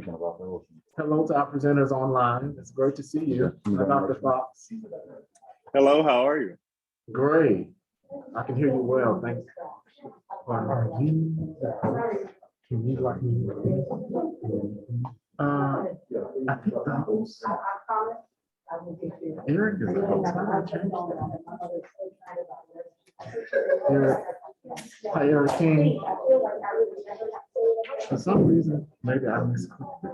Hello to our presenters online. It's great to see you, Dr. Fox. Hello, how are you? Great. I can hear you well. Thanks. I think the host. Eric is the host. I'm gonna change that. Eric. Hi, Eric King. For some reason, maybe I misclicked it.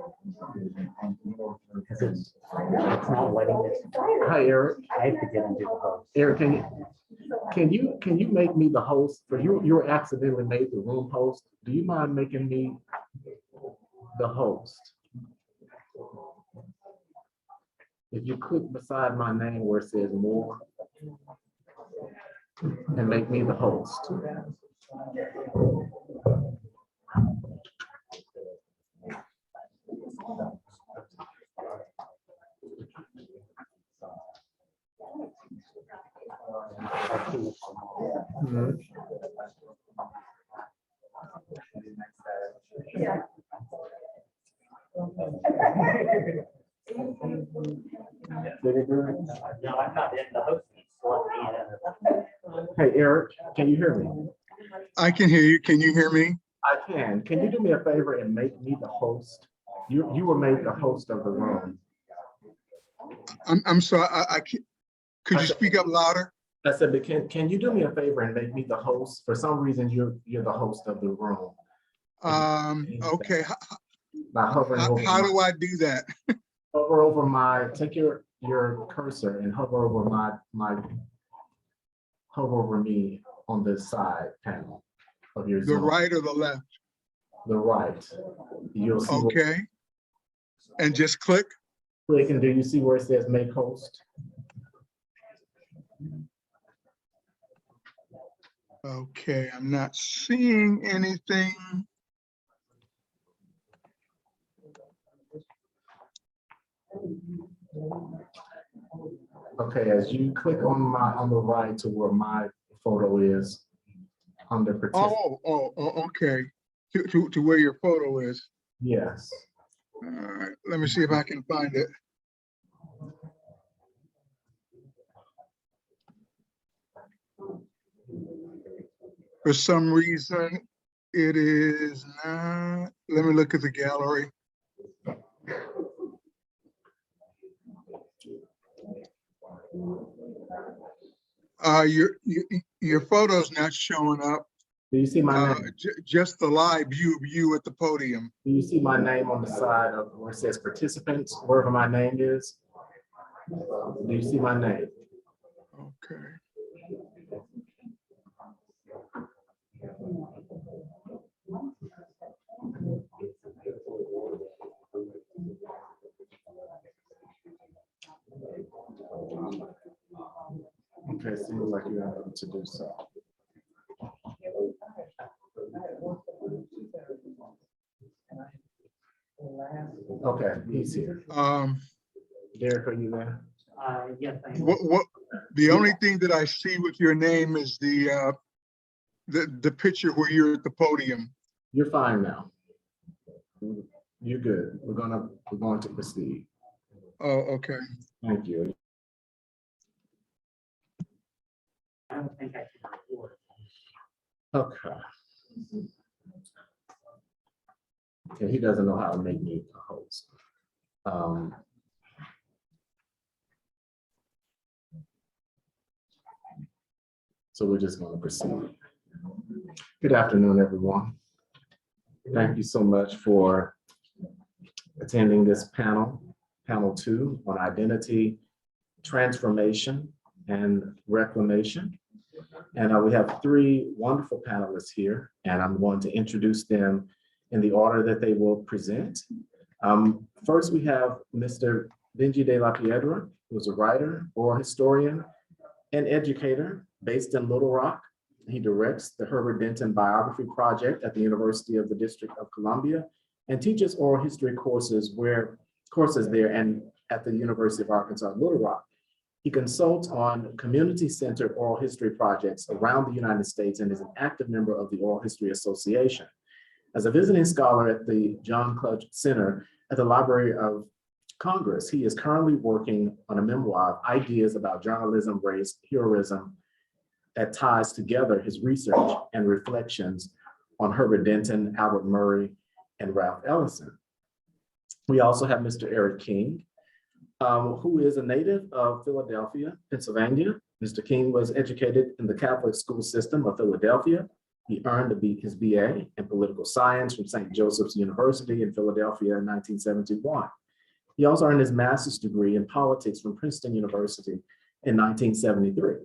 It's not letting this. Hi, Eric. I have to get into the host. Eric, can you make me the host? For you accidentally made the room host. Do you mind making me the host? If you click beside my name where it says more and make me the host. Mhm. No, I'm not in the host. Hey, Eric, can you hear me? I can hear you. Can you hear me? I can. Can you do me a favor and make me the host? You were made the host of the room. I'm sorry. I can't. Could you speak up louder? I said, but can you do me a favor and make me the host? For some reason, you're the host of the room. Okay. By hovering over How do I do that? hover over my, take your cursor and hover over hover over me on the side panel of your The Zoom. right or the left? The right. You'll see. Okay. And just click. Click, and do you see where it says make host? Okay, I'm not seeing anything. Okay, as you click on the right to where my photo is under participant. Okay. To where your photo is. Yes. All right, let me see if I can find it. For some reason, it is not. Let me look at the gallery. Your photo's not showing up. Do you see my name? Just the live view of you at the podium. Do you see my name on the side of where it says participants, wherever my name is? Do you see my name? Okay. Okay, seems like you have to do so. Okay, he's here. Derek, are you there? Yes, I am. What the only thing that I see with your name is the picture where you're at the podium. You're fine now. You're good. We're going to proceed. Oh, okay. Thank you. I don't think I can record. Okay. Okay, he doesn't know how to make me a host. So we're just going to proceed. Good afternoon, everyone. Thank you so much for attending this panel 2 on identity, transformation, and reclamation. And we have 3 wonderful panelists here, and I'm going to introduce them in the order that they will present. First, we have Mr. Benji De La Piedra, who is a writer, oral historian, and educator based in Little Rock. He directs the Herbert Denton Biography Project at the University of the District of Columbia and teaches oral history courses there and at the University of Arkansas, Little Rock. He consults on community-centered oral history projects around the United States and is an active member of the Oral History Association. As a visiting scholar at the John Clutch Center at the Library of Congress. He is currently working on a memoir of ideas about journalism, race, heroism that ties together his research and reflections on Herbert Denton, Albert Murray, and Ralph Ellison. We also have Mr. Eric King, who is a native of Philadelphia, Pennsylvania. Mr. King was educated in the Catholic school system of Philadelphia. He earned his BA in political science from St. Joseph's University in Philadelphia in 1971. He also earned his master's degree in politics from Princeton University in 1973.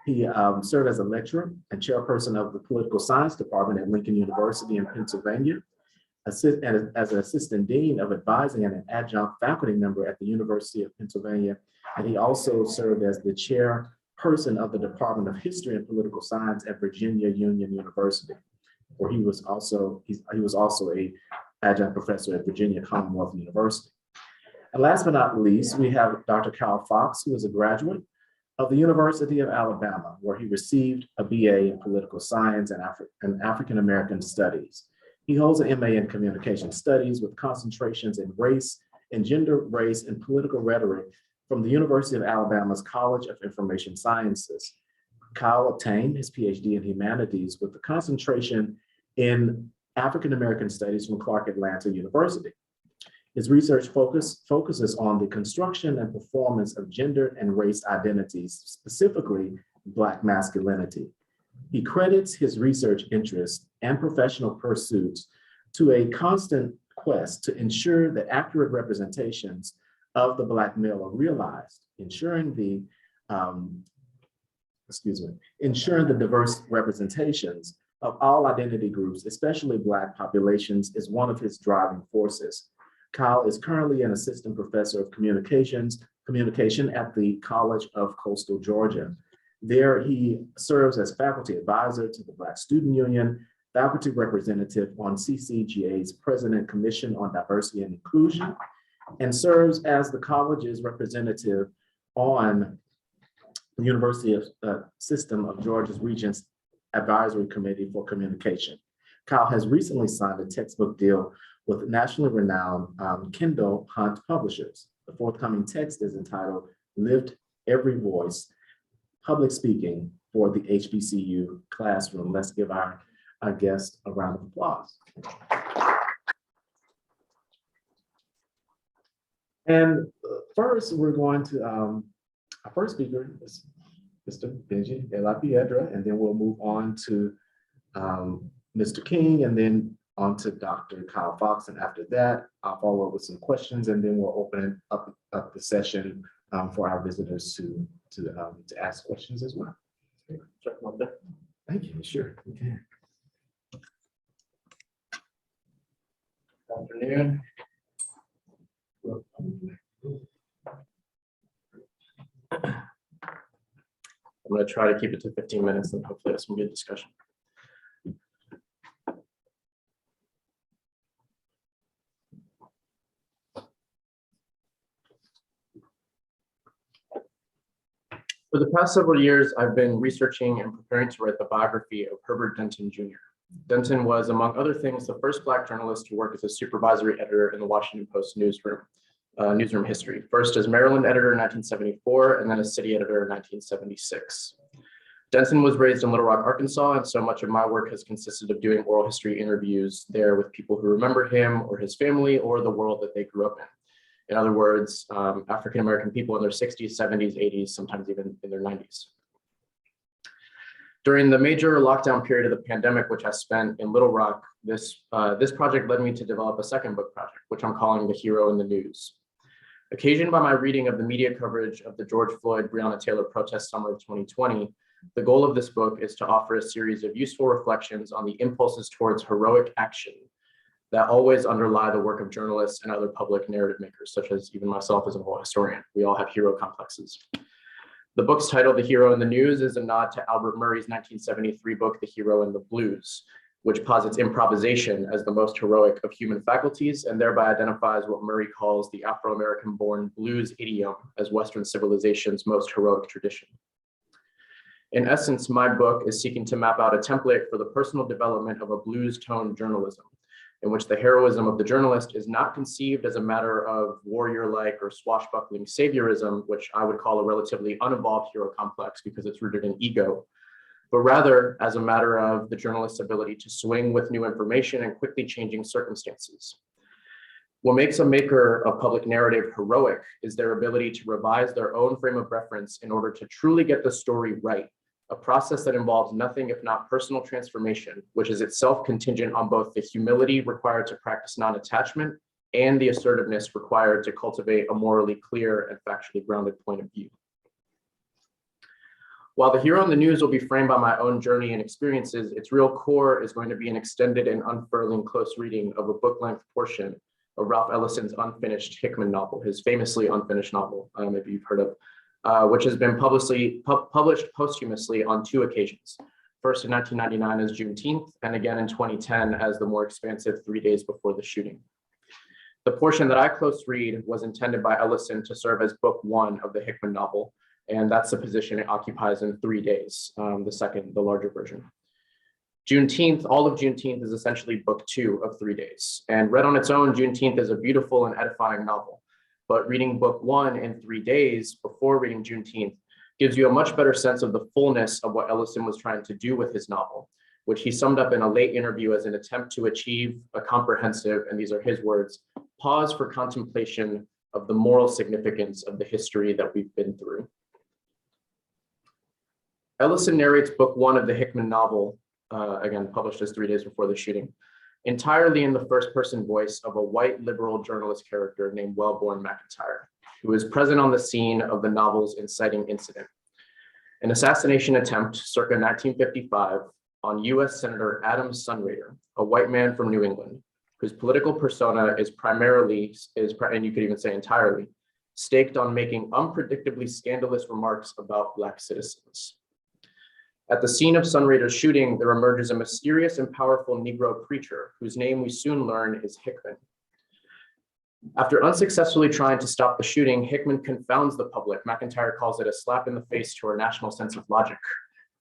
He served as a lecturer and chairperson of the political science department at Lincoln University in Pennsylvania, as an assistant dean of advising and an adjunct faculty member at the University of Pennsylvania. And he also served as the chairperson of the Department of History and Political Science at Virginia Union University, where he was also a adjunct professor at Virginia Commonwealth University. And last but not least, we have Dr. Carl Fox, who is a graduate of the University of Alabama, where he received a BA in political science and African-American studies. He holds an MA in communication studies with concentrations in race and gender, race, and political rhetoric from the University of Alabama's College of Information Sciences. Kyle obtained his PhD in humanities with the concentration in African-American studies from Clark Atlanta University. His research focuses on the construction and performance of gender and race identities, specifically Black masculinity. He credits his research interests and professional pursuits to a constant quest to ensure that accurate representations of the Black male are realized, ensuring the diverse representations of all identity groups, especially Black populations, is one of his driving forces. Kyle is currently an assistant professor of communication at the College of Coastal Georgia. There, he serves as faculty advisor to the Black Student Union, faculty representative on CCGA's President Commission on Diversity and Inclusion, and serves as the college's representative on the University System of Georgia's Regents Advisory Committee for Communication. Kyle has recently signed a textbook deal with nationally renowned Kindle Hunt publishers. The forthcoming text is entitled Lived Every Voice, Public Speaking for the HBCU Classroom. Let's give our guest a round of applause. And first, we're going to, our first speaker is Mr. Benji De La Piedra, and then we'll move on to Mr. King, and then on to Dr. Kyle Fox. And after that, I'll follow up with some questions, and then we'll open up the session for our visitors to ask questions as well. Thank you, sure, okay. Good afternoon. I'm going to try to keep it to 15 minutes and hopefully have some good discussion. For the past several years, I've been researching and preparing to write the biography of Herbert Denton Jr. Denton was, among other things, the first Black journalist to work as a supervisory editor in the Washington Post newsroom history, first as Maryland editor in 1974, and then as city editor in 1976. Denton was raised in Little Rock, Arkansas, and so much of my work has consisted of doing oral history interviews there with people who remember him or his family or the world that they grew up in. In other words, African-American people in their 60s, 70s, 80s, sometimes even in their 90s. During the major lockdown period of the pandemic, which I spent in Little Rock, this project led me to develop a second book project, which I'm calling The Hero in the News. Occasioned by my reading of the media coverage of the George Floyd Breonna Taylor protest summer of 2020, the goal of this book is to offer a series of useful reflections on the impulses towards heroic action that always underlie the work of journalists and other public narrative makers, such as even myself as an oral historian. We all have hero complexes. The book's title, The Hero in the News, is a nod to Albert Murray's 1973 book, The Hero in the Blues, which posits improvisation as the most heroic of human faculties and thereby identifies what Murray calls the Afro-American born blues idiom as Western civilization's most heroic tradition. In essence, my book is seeking to map out a template for the personal development of a blues-toned journalism, in which the heroism of the journalist is not conceived as a matter of warrior-like or swashbuckling saviorism, which I would call a relatively unevolved hero complex because it's rooted in ego, but rather as a matter of the journalist's ability to swing with new information and quickly changing circumstances. What makes a maker of public narrative heroic is their ability to revise their own frame of reference in order to truly get the story right, a process that involves nothing if not personal transformation, which is itself contingent on both the humility required to practice non-attachment and the assertiveness required to cultivate a morally clear and factually grounded point of view. While the hero in the news will be framed by my own journey and experiences, its real core is going to be an extended and unfurling close reading of a book-length portion of Ralph Ellison's unfinished Hickman novel, his famously unfinished novel, maybe you've heard of, which has been published posthumously on 2 occasions. First in 1999 as Juneteenth, and again in 2010 as the more expansive 3 days before the shooting. The portion that I close read was intended by Ellison to serve as book 1 of the Hickman novel, and that's the position it occupies in 3 days, the larger version. Juneteenth, all of Juneteenth is essentially book 2 of 3 days. And read on its own, Juneteenth is a beautiful and edifying novel. But reading book 1 in 3 days before reading Juneteenth gives you a much better sense of the fullness of what Ellison was trying to do with his novel, which he summed up in a late interview as an attempt to achieve a comprehensive, and these are his words, pause for contemplation of the moral significance of the history that we've been through. Ellison narrates book 1 of the Hickman novel, again, published as 3 days before the shooting, entirely in the first-person voice of a white liberal journalist character named Wellborn McIntyre, who is present on the scene of the novel's inciting incident, an assassination attempt circa 1955 on US Senator Adam Sunraider, a white man from New England, whose political persona is primarily, and you could even say entirely, staked on making unpredictably scandalous remarks about Black citizens. At the scene of Sunraider's shooting, there emerges a mysterious and powerful Negro preacher, whose name we soon learn is Hickman. After unsuccessfully trying to stop the shooting, Hickman confounds the public. McIntyre calls it a slap in the face to our national sense of logic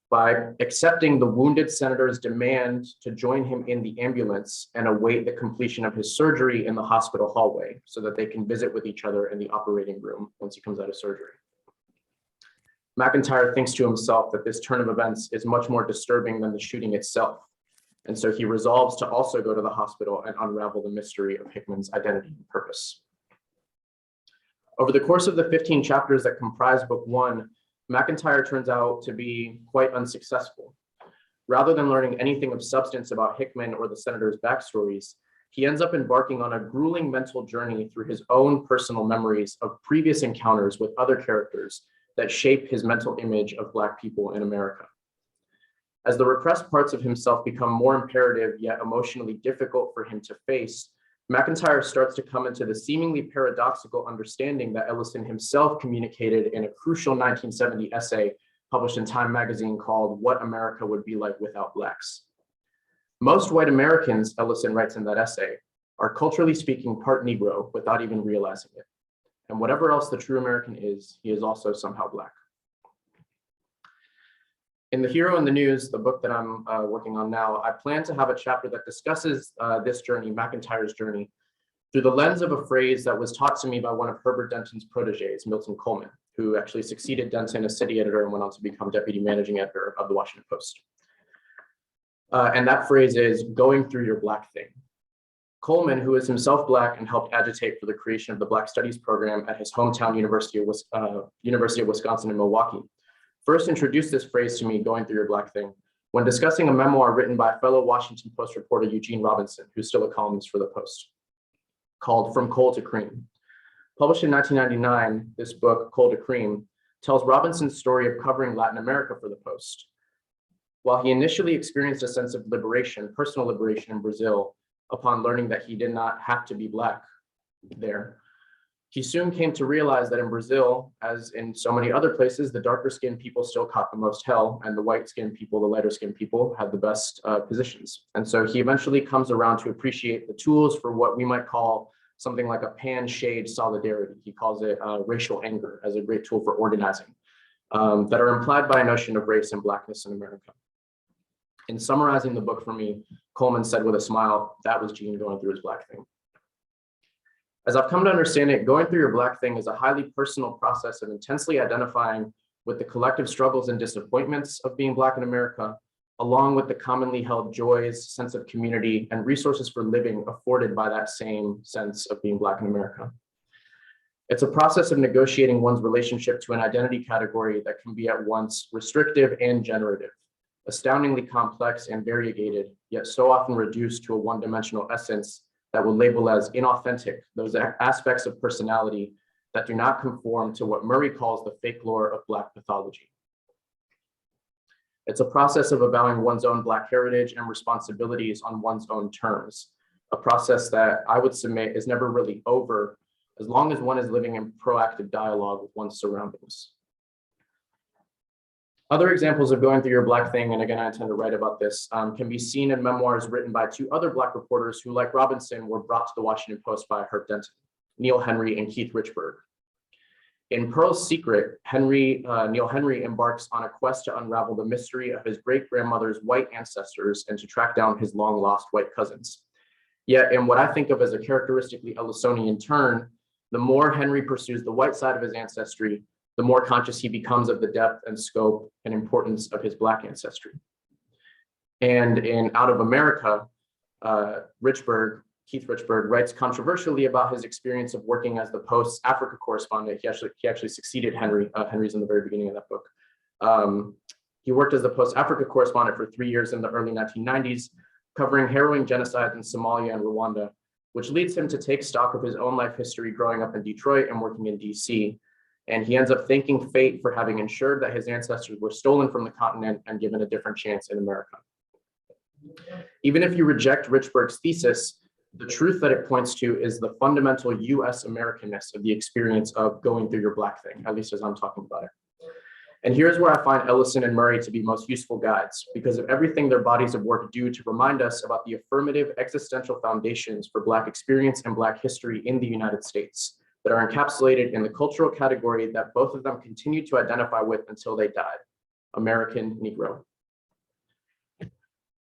by accepting the wounded senator's demand to join him in the ambulance and await the completion of his surgery in the hospital hallway so that they can visit with each other in the operating room once he comes out of surgery. McIntyre thinks to himself that this turn of events is much more disturbing than the shooting itself. And so he resolves to also go to the hospital and unravel the mystery of Hickman's identity and purpose. Over the course of the 15 chapters that comprise book 1, McIntyre turns out to be quite unsuccessful. Rather than learning anything of substance about Hickman or the senator's backstories, he ends up embarking on a grueling mental journey through his own personal memories of previous encounters with other characters that shape his mental image of Black people in America. As the repressed parts of himself become more imperative yet emotionally difficult for him to face, McIntyre starts to come into the seemingly paradoxical understanding that Ellison himself communicated in a crucial 1970 essay published in Time magazine called What America Would Be Like Without Blacks. Most white Americans, Ellison writes in that essay, are culturally speaking part Negro without even realizing it. And whatever else the true American is, he is also somehow Black. In The Hero in the News, the book that I'm working on now, I plan to have a chapter that discusses this journey, McIntyre's journey, through the lens of a phrase that was taught to me by one of Herbert Denton's proteges, Milton Coleman, who actually succeeded Denton as city editor and went on to become deputy managing editor of the Washington Post. And that phrase is going through your Black thing. Coleman, who is himself Black and helped agitate for the creation of the Black Studies program at his hometown University of Wisconsin in Milwaukee, first introduced this phrase to me, going through your Black thing, when discussing a memoir written by fellow Washington Post reporter Eugene Robinson, who's still a columnist for the Post, called From Coal to Cream. Published in 1999, this book, Coal to Cream, tells Robinson's story of covering Latin America for the Post. While he initially experienced a sense of liberation, personal liberation in Brazil, upon learning that he did not have to be Black there, he soon came to realize that in Brazil, as in so many other places, the darker skinned people still caught the most hell, and the white skinned people, the lighter skinned people, had the best positions. And so he eventually comes around to appreciate the tools for what we might call something like a pan-shade solidarity. He calls it racial anger as a great tool for organizing, that are implied by a notion of race and Blackness in America. In summarizing the book for me, Coleman said with a smile, "That was Gene going through his Black thing." As I've come to understand it, going through your Black thing is a highly personal process of intensely identifying with the collective struggles and disappointments of being Black in America, along with the commonly held joys, sense of community, and resources for living afforded by that same sense of being Black in America. It's a process of negotiating one's relationship to an identity category that can be at once restrictive and generative, astoundingly complex and variegated, yet so often reduced to a one-dimensional essence that will label as inauthentic those aspects of personality that do not conform to what Murray calls the fake lore of Black pathology. It's a process of avowing one's own Black heritage and responsibilities on one's own terms, a process that I would submit is never really over as long as one is living in proactive dialogue with one's surroundings. Other examples of going through your Black thing, and again, I intend to write about this, can be seen in memoirs written by two other Black reporters who, like Robinson, were brought to the Washington Post by Herb Denton, Neil Henry and Keith Richburg. In Pearl's Secret, Neil Henry embarks on a quest to unravel the mystery of his great-grandmother's white ancestors and to track down his long-lost white cousins. Yet in what I think of as a characteristically Ellisonian turn, the more Henry pursues the white side of his ancestry, the more conscious he becomes of the depth and scope and importance of his Black ancestry. And in Out of America, Keith Richburg writes controversially about his experience of working as the Post's Africa correspondent. He actually succeeded Henry. Henry's in the very beginning of that book. He worked as the Post's Africa correspondent for 3 years in the early 1990s, covering harrowing genocides in Somalia and Rwanda, which leads him to take stock of his own life history growing up in Detroit and working in DC. And he ends up thanking fate for having ensured that his ancestors were stolen from the continent and given a different chance in America. Even if you reject Richburg's thesis, the truth that it points to is the fundamental US Americanness of the experience of going through your Black thing, at least as I'm talking about it. And here's where I find Ellison and Murray to be most useful guides, because of everything their bodies of work do to remind us about the affirmative existential foundations for Black experience and Black history in the United States that are encapsulated in the cultural category that both of them continue to identify with until they died: American Negro.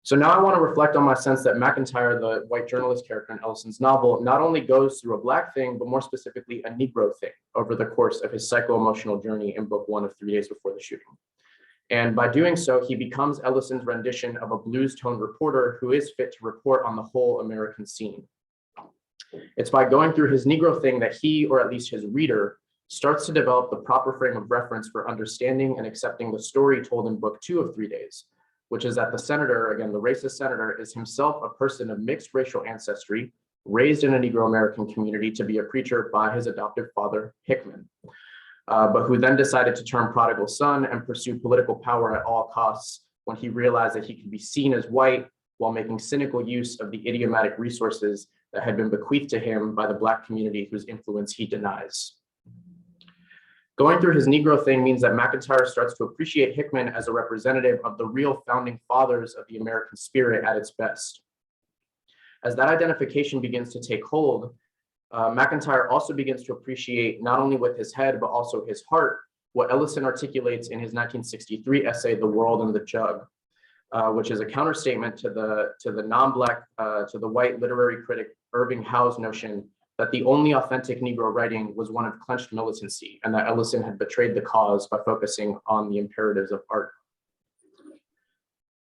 So now I want to reflect on my sense that McIntyre, the white journalist character in Ellison's novel, not only goes through a Black thing, but more specifically a Negro thing over the course of his psycho-emotional journey in book 1 of 3 Days Before the Shooting. And by doing so, he becomes Ellison's rendition of a blues-toned reporter who is fit to report on the whole American scene. It's by going through his Negro thing that he, or at least his reader, starts to develop the proper frame of reference for understanding and accepting the story told in book 2 of 3 Days, which is that the senator, again, the racist senator, is himself a person of mixed racial ancestry, raised in a Negro American community to be a preacher by his adoptive father, Hickman, but who then decided to turn prodigal son and pursue political power at all costs when he realized that he could be seen as white while making cynical use of the idiomatic resources that had been bequeathed to him by the Black community whose influence he denies. Going through his Negro thing means that McIntyre starts to appreciate Hickman as a representative of the real founding fathers of the American spirit at its best. As that identification begins to take hold, McIntyre also begins to appreciate, not only with his head, but also his heart, what Ellison articulates in his 1963 essay, The World and the Jug, which is a counterstatement to the non-Black, to the white literary critic Irving Howe's notion that the only authentic Negro writing was one of clenched militancy, and that Ellison had betrayed the cause by focusing on the imperatives of art.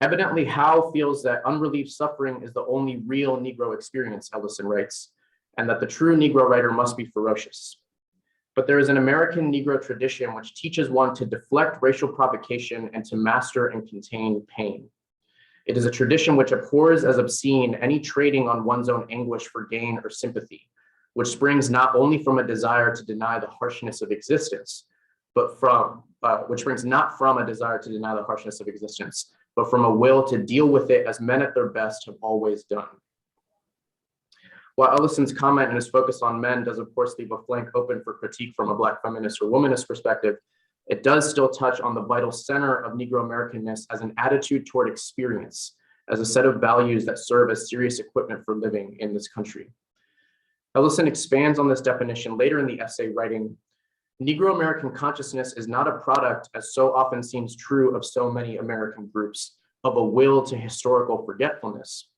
Evidently, Howe feels that unrelieved suffering is the only real Negro experience, Ellison writes, and that the true Negro writer must be ferocious. But there is an American Negro tradition which teaches one to deflect racial provocation and to master and contain pain. It is a tradition which abhors as obscene any trading on one's own anguish for gain or sympathy, which springs not only from a desire to deny the harshness of existence, but from, which springs not from a desire to deny the harshness of existence, but from a will to deal with it as men at their best have always done. While Ellison's comment and his focus on men does of course leave a flank open for critique from a Black feminist or womanist perspective, it does still touch on the vital center of Negro Americanness as an attitude toward experience, as a set of values that serve as serious equipment for living in this country. Ellison expands on this definition later in the essay, writing, Negro American consciousness is not a product, as so often seems true of so many American groups, of a will to historical forgetfulness.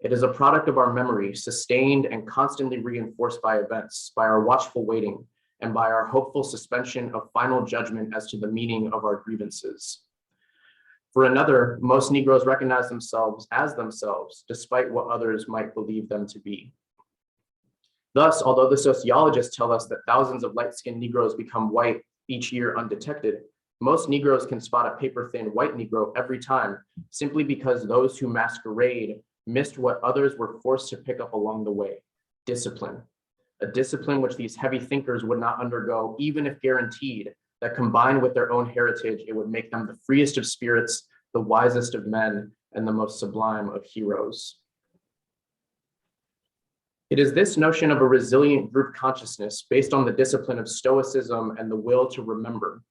It is a product of our memory, sustained and constantly reinforced by events, by our watchful waiting, and by our hopeful suspension of final judgment as to the meaning of our grievances. For another, most Negroes recognize themselves as themselves, despite what others might believe them to be. Thus, although the sociologists tell us that thousands of light-skinned Negroes become white each year undetected, most Negroes can spot a paper-thin white Negro every time, simply because those who masquerade missed what others were forced to pick up along the way: discipline. A discipline which these heavy thinkers would not undergo, even if guaranteed that combined with their own heritage, it would make them the freest of spirits, the wisest of men, and the most sublime of heroes. It is this notion of a resilient group consciousness based on the discipline of stoicism and the will to remember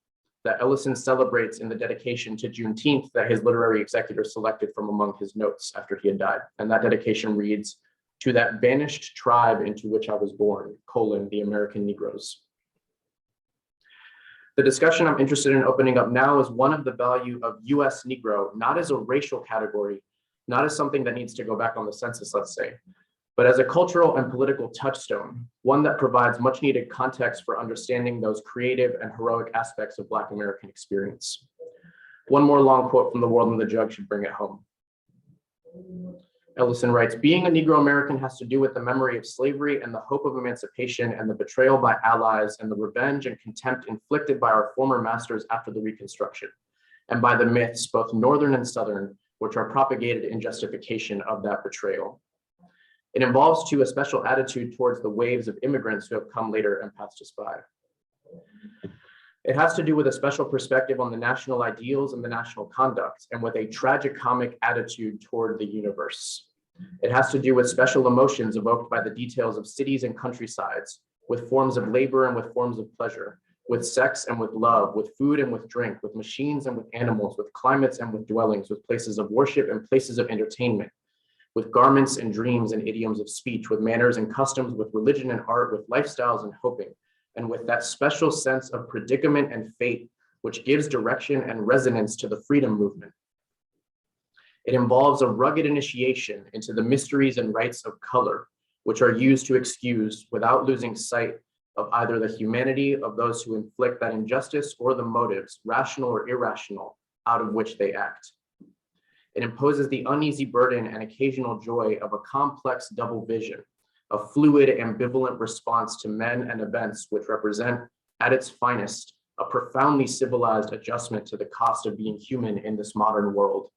that Ellison celebrates in the dedication to Juneteenth that his literary executor selected from among his notes after he had died. And that dedication reads, "To that vanished tribe into which I was born, the American Negroes." The discussion I'm interested in opening up now is one of the value of US Negro, not as a racial category, not as something that needs to go back on the census, let's say, but as a cultural and political touchstone, one that provides much needed context for understanding those creative and heroic aspects of Black American experience. One more long quote from The World and the Jug should bring it home. Ellison writes, "Being a Negro American has to do with the memory of slavery and the hope of emancipation and the betrayal by allies and the revenge and contempt inflicted by our former masters after the Reconstruction, and by the myths, both Northern and Southern, which are propagated in justification of that betrayal. It involves too a special attitude towards the waves of immigrants who have come later and passed us by. It has to do with a special perspective on the national ideals and the national conduct, and with a tragicomic attitude toward the universe. It has to do with special emotions evoked by the details of cities and countrysides, with forms of labor and with forms of pleasure, with sex and with love, with food and with drink, with machines and with animals, with climates and with dwellings, with places of worship and places of entertainment, with garments and dreams and idioms of speech, with manners and customs, with religion and art, with lifestyles and hoping, and with that special sense of predicament and fate, which gives direction and resonance to the freedom movement. It involves a rugged initiation into the mysteries and rites of color, which are used to excuse, without losing sight of either the humanity of those who inflict that injustice or the motives, rational or irrational, out of which they act. It imposes the uneasy burden and occasional joy of a complex double vision, a fluid, ambivalent response to men and events which represent, at its finest, a profoundly civilized adjustment to the cost of being human in this modern world.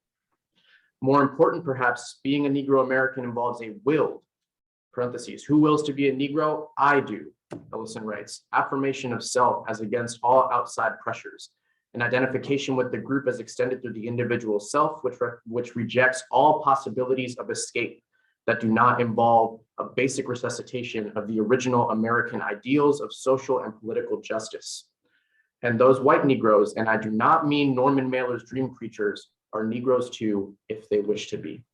More important, perhaps, being a Negro American involves a willed, parentheses, who wills to be a Negro? I do, Ellison writes, affirmation of self as against all outside pressures, an identification with the group as extended through the individual self, which rejects all possibilities of escape that do not involve a basic resuscitation of the original American ideals of social and political justice. And those white Negroes, and I do not mean Norman Mailer's dream creatures, are Negroes too, if they wish to be.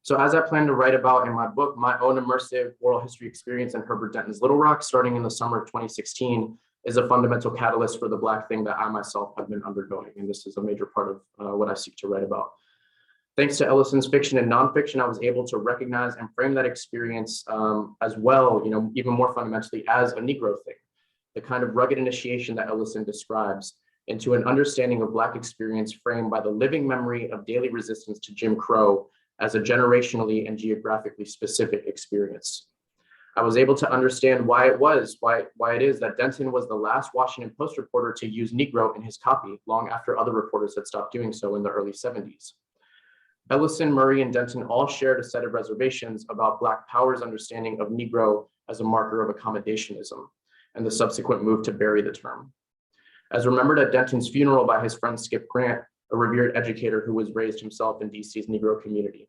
So as I plan to write about in my book, my own immersive oral history experience in Herbert Denton's Little Rock, starting in the summer of 2016, is a fundamental catalyst for the Black thing that I myself have been undergoing. And this is a major part of what I seek to write about. Thanks to Ellison's fiction and nonfiction, I was able to recognize and frame that experience as well, even more fundamentally as a Negro thing, the kind of rugged initiation that Ellison describes into an understanding of Black experience framed by the living memory of daily resistance to Jim Crow as a generationally and geographically specific experience. I was able to understand why it is that Denton was the last Washington Post reporter to use Negro in his copy, long after other reporters had stopped doing so in the early 70s. Ellison, Murray, and Denton all shared a set of reservations about Black Power's understanding of Negro as a marker of accommodationism, and the subsequent move to bury the term. As remembered at Denton's funeral by his friend Skip Grant, a revered educator who was raised himself in DC's Negro community,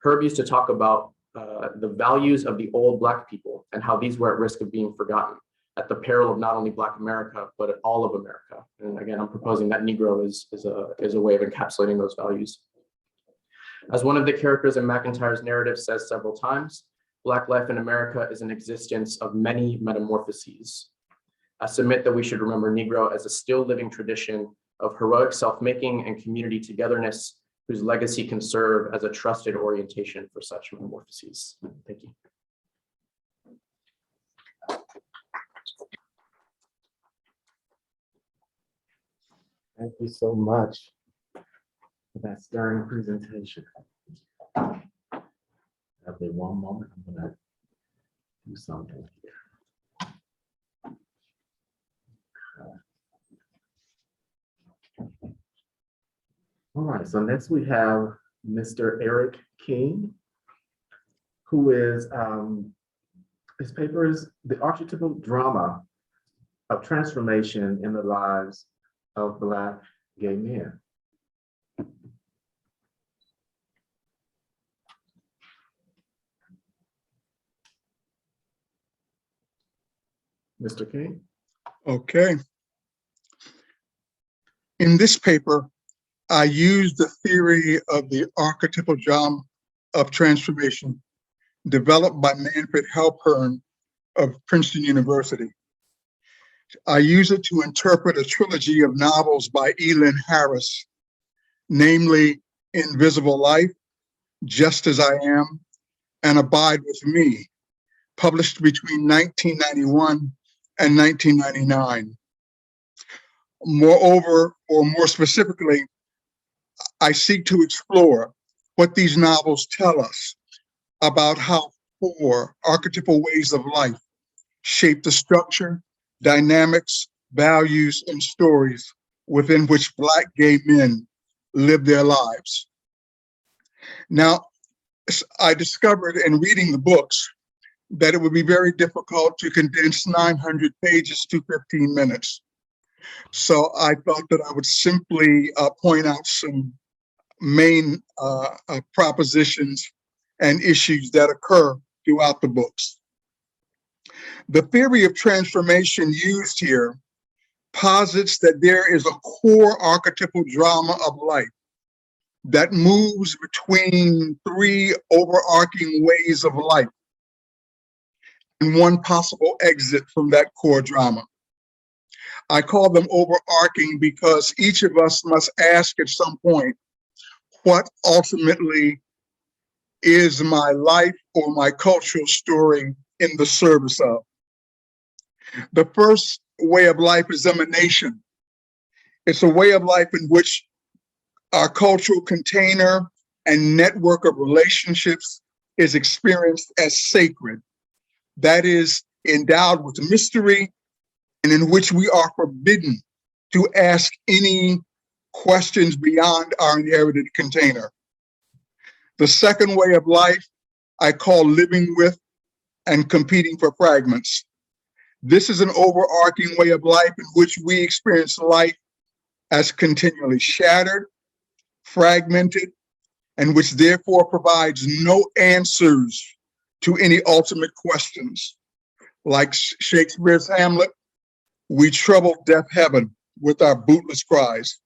Herb used to talk about the values of the old Black people and how these were at risk of being forgotten at the peril of not only Black America, but all of America. And again, I'm proposing that Negro is a way of encapsulating those values. As one of the characters in McIntyre's narrative says several times, Black life in America is an existence of many metamorphoses. I submit that we should remember Negro as a still living tradition of heroic self-making and community togetherness, whose legacy can serve as a trusted orientation for such metamorphoses. Thank you. Thank you so much for that stirring presentation. Lovely, one moment, I'm gonna do something here. All right, so next we have Mr. Eric King, who is, his paper is The Archetypal Drama of Transformation in the Lives of Black Gay Men. Mr. King? Okay. In this paper, I used the theory of the archetypal drama of transformation developed by Manfred Halpern of Princeton University. I use it to interpret a trilogy of novels by Elin Harris, namely Invisible Life, Just As I Am, and Abide With Me, published between 1991 and 1999. Moreover, or more specifically, I seek to explore what these novels tell us about how 4 archetypal ways of life shape the structure, dynamics, values, and stories within which Black gay men live their lives. Now, I discovered in reading the books that it would be very difficult to condense 900 pages to 15 minutes. So I thought that I would simply point out some main propositions and issues that occur throughout the books. The theory of transformation used here posits that there is a core archetypal drama of life that moves between 3 overarching ways of life and one possible exit from that core drama. I call them overarching because each of us must ask at some point, what ultimately is my life or my cultural story in the service of? The first way of life is emanation. It's a way of life in which our cultural container and network of relationships is experienced as sacred. That is endowed with mystery and in which we are forbidden to ask any questions beyond our inherited container. The second way of life I call living with and competing for fragments. This is an overarching way of life in which we experience life as continually shattered, fragmented, and which therefore provides no answers to any ultimate questions. Like Shakespeare's Hamlet, we trouble deaf heaven with our bootless cries.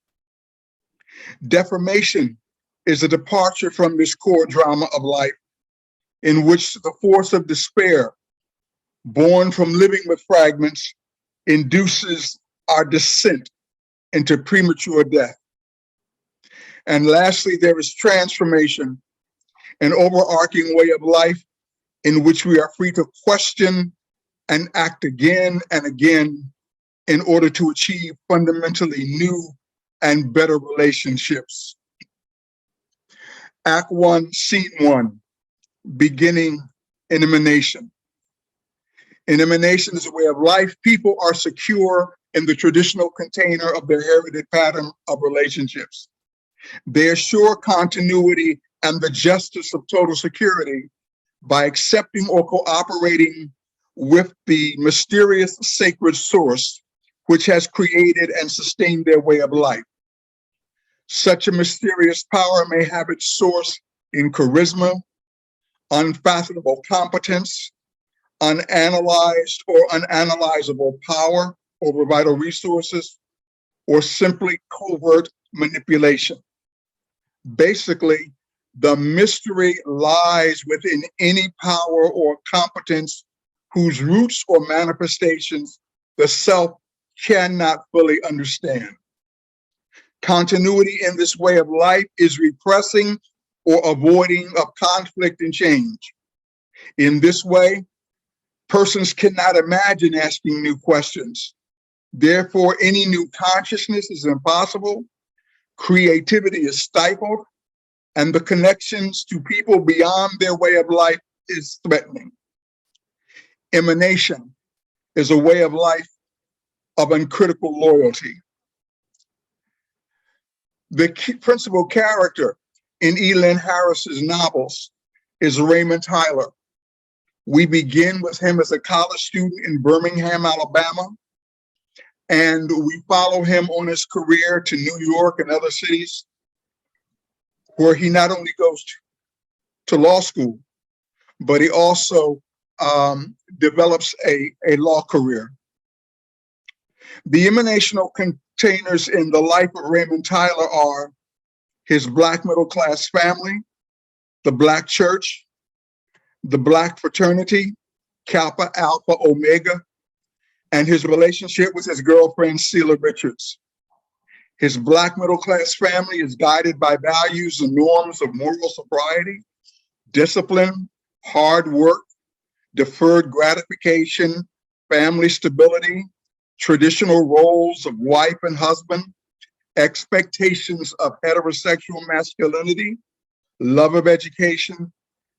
Deformation is a departure from this core drama of life in which the force of despair, born from living with fragments, induces our descent into premature death. And lastly, there is transformation, an overarching way of life in which we are free to question and act again and again in order to achieve fundamentally new and better relationships. Act 1, Scene 1, beginning in emanation. In emanation is a way of life. People are secure in the traditional container of their heritage pattern of relationships. They assure continuity and the justice of total security by accepting or cooperating with the mysterious sacred source which has created and sustained their way of life. Such a mysterious power may have its source in charisma, unfathomable competence, unanalyzed or unanalyzable power over vital resources, or simply covert manipulation. Basically, the mystery lies within any power or competence whose roots or manifestations the self cannot fully understand. Continuity in this way of life is repressing or avoiding of conflict and change. In this way, persons cannot imagine asking new questions. Therefore, any new consciousness is impossible, creativity is stifled, and the connections to people beyond their way of life is threatening. Emanation is a way of life of uncritical loyalty. The principal character in E. Lynn Harris's novels is Raymond Tyler. We begin with him as a college student in Birmingham, Alabama, and we follow him on his career to New York and other cities, where he not only goes to law school, but he also develops a law career. The emanational containers in the life of Raymond Tyler are his Black middle class family, the Black church, the Black fraternity, Kappa Alpha Omega, and his relationship with his girlfriend, Celia Richards. His Black middle class family is guided by values and norms of moral sobriety, discipline, hard work, deferred gratification, family stability, traditional roles of wife and husband, expectations of heterosexual masculinity, love of education,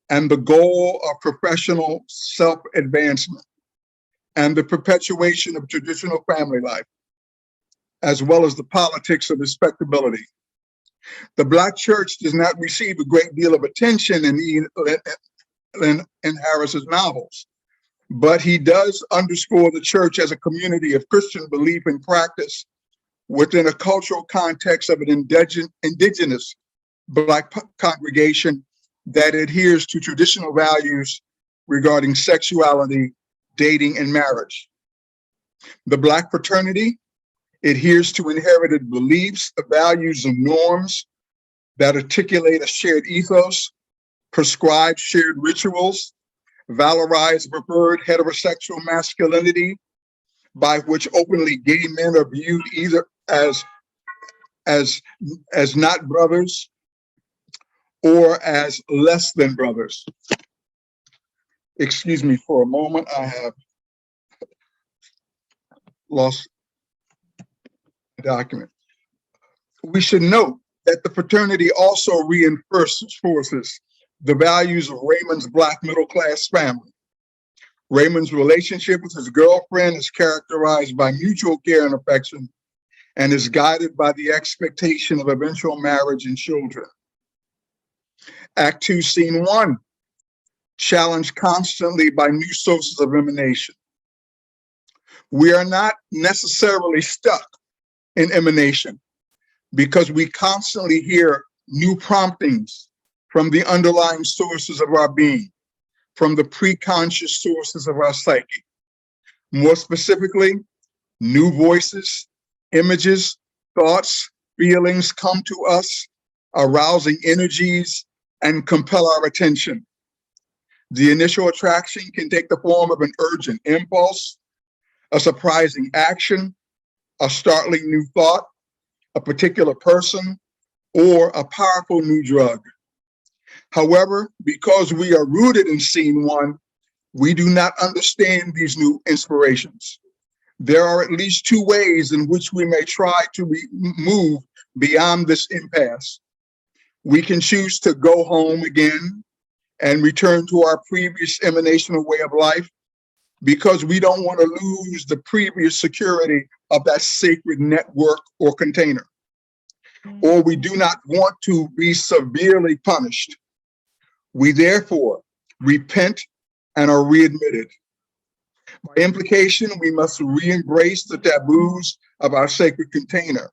and the goal of professional self-advancement, and the perpetuation of traditional family life, as well as the politics of respectability. The Black church does not receive a great deal of attention in Harris's novels, but he does underscore the church as a community of Christian belief and practice within a cultural context of an indigenous Black congregation that adheres to traditional values regarding sexuality, dating, and marriage. The Black fraternity adheres to inherited beliefs, values, and norms that articulate a shared ethos, prescribe shared rituals, valorize preferred heterosexual masculinity, by which openly gay men are viewed either as not brothers or as less than brothers. Excuse me for a moment, I have lost the document. We should note that the fraternity also reinforces the values of Raymond's Black middle class family. Raymond's relationship with his girlfriend is characterized by mutual care and affection, and is guided by the expectation of eventual marriage and children. Act 2, Scene 1, challenged constantly by new sources of emanation. We are not necessarily stuck in emanation because we constantly hear new promptings from the underlying sources of our being, from the pre-conscious sources of our psyche. More specifically, new voices, images, thoughts, feelings come to us, arousing energies and compel our attention. The initial attraction can take the form of an urgent impulse, a surprising action, a startling new thought, a particular person, or a powerful new drug. However, because we are rooted in Scene 1, we do not understand these new inspirations. There are at least two ways in which we may try to move beyond this impasse. We can choose to go home again and return to our previous emanational way of life because we don't want to lose the previous security of that sacred network or container. Or we do not want to be severely punished. We therefore repent and are readmitted. By implication, we must re-embrace the taboos of our sacred container.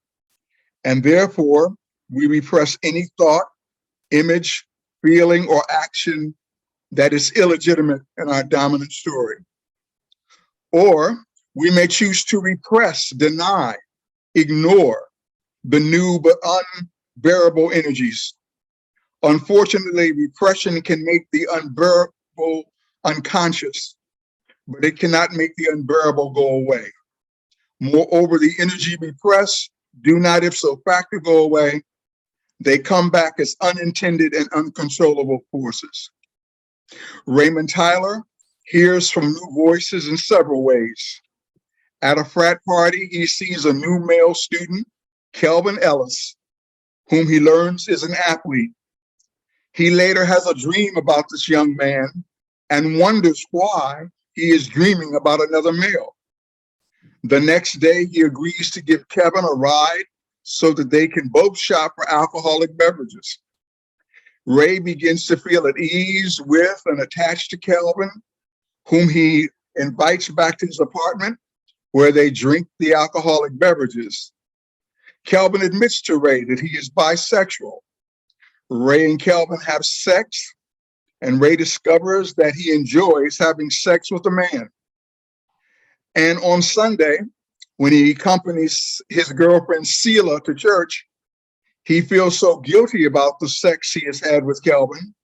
And therefore, we repress any thought, image, feeling, or action that is illegitimate in our dominant story. Or we may choose to repress, deny, ignore the new but unbearable energies. Unfortunately, repression can make the unbearable unconscious, but it cannot make the unbearable go away. Moreover, the energy repressed do not ipso facto go away. They come back as unintended and uncontrollable forces. Raymond Tyler hears from new voices in several ways. At a frat party, he sees a new male student, Kelvin Ellis, whom he learns is an athlete. He later has a dream about this young man and wonders why he is dreaming about another male. The next day, he agrees to give Kevin a ride so that they can both shop for alcoholic beverages. Ray begins to feel at ease with and attached to Kelvin, whom he invites back to his apartment where they drink the alcoholic beverages. Kelvin admits to Ray that he is bisexual. Ray and Kelvin have sex, and Ray discovers that he enjoys having sex with a man. And on Sunday, when he accompanies his girlfriend Sheila to church, he feels so guilty about the sex he has had with Kelvin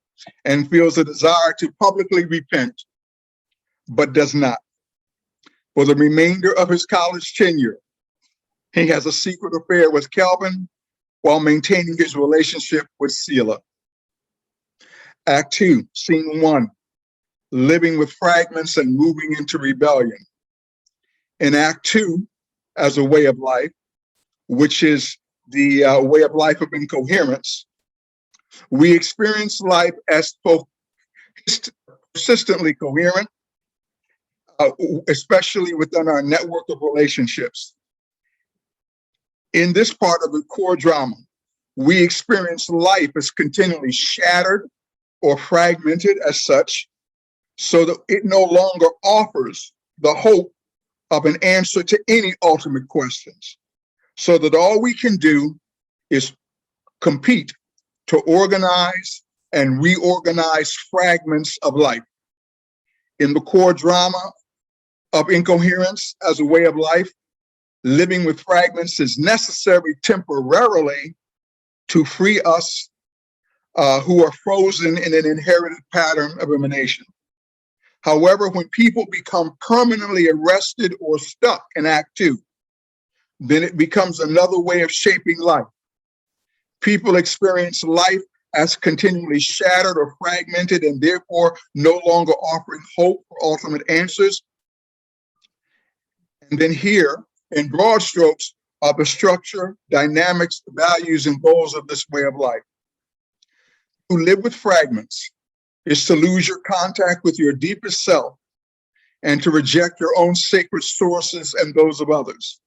and feels a desire to publicly repent, but does not. For the remainder of his college tenure, he has a secret affair with Kelvin while maintaining his relationship with Sheila. Act 2, Scene 1, living with fragments and moving into rebellion. In Act 2, as a way of life, which is the way of life of incoherence, we experience life as both persistently coherent, especially within our network of relationships. In this part of the core drama, we experience life as continually shattered or fragmented as such, so that it no longer offers the hope of an answer to any ultimate questions, so that all we can do is compete to organize and reorganize fragments of life. In the core drama of incoherence as a way of life, living with fragments is necessary temporarily to free us who are frozen in an inherited pattern of emanation. However, when people become permanently arrested or stuck in Act 2, then it becomes another way of shaping life. People experience life as continually shattered or fragmented and therefore no longer offering hope for ultimate answers. And then here, in broad strokes, are the structure, dynamics, values, and goals of this way of life. To live with fragments is to lose your contact with your deepest self and to reject your own sacred sources and those of others.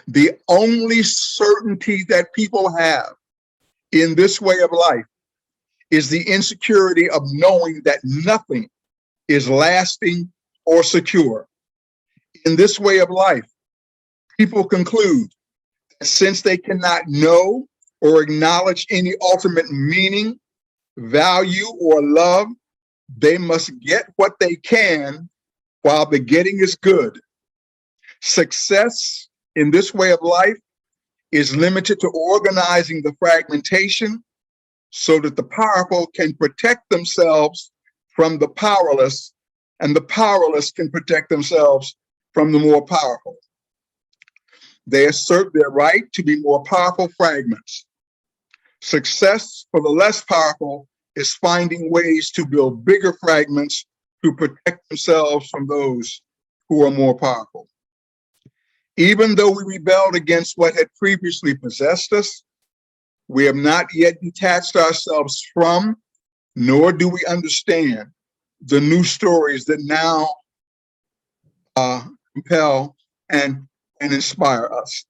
The only certainty that people have in this way of life is the insecurity of knowing that nothing is lasting or secure. In this way of life, people conclude that since they cannot know or acknowledge any ultimate meaning, value, or love, they must get what they can while the getting is good. Success in this way of life is limited to organizing the fragmentation so that the powerful can protect themselves from the powerless, and the powerless can protect themselves from the more powerful. They assert their right to be more powerful fragments. Success for the less powerful is finding ways to build bigger fragments to protect themselves from those who are more powerful. Even though we rebelled against what had previously possessed us, we have not yet detached ourselves from, nor do we understand, the new stories that now compel and inspire us.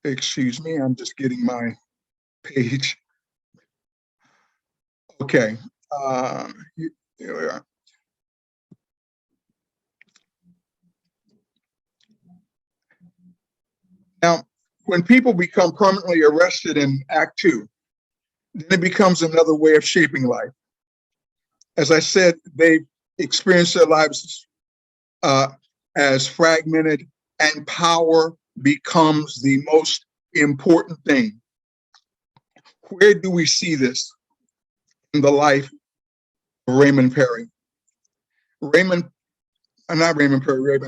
Excuse me, I'm just getting my page. Okay, here we are. Now, when people become permanently arrested in Act 2, then it becomes another way of shaping life. As I said, they experience their lives as fragmented, and power becomes the most important thing. Where do we see this in the life of Raymond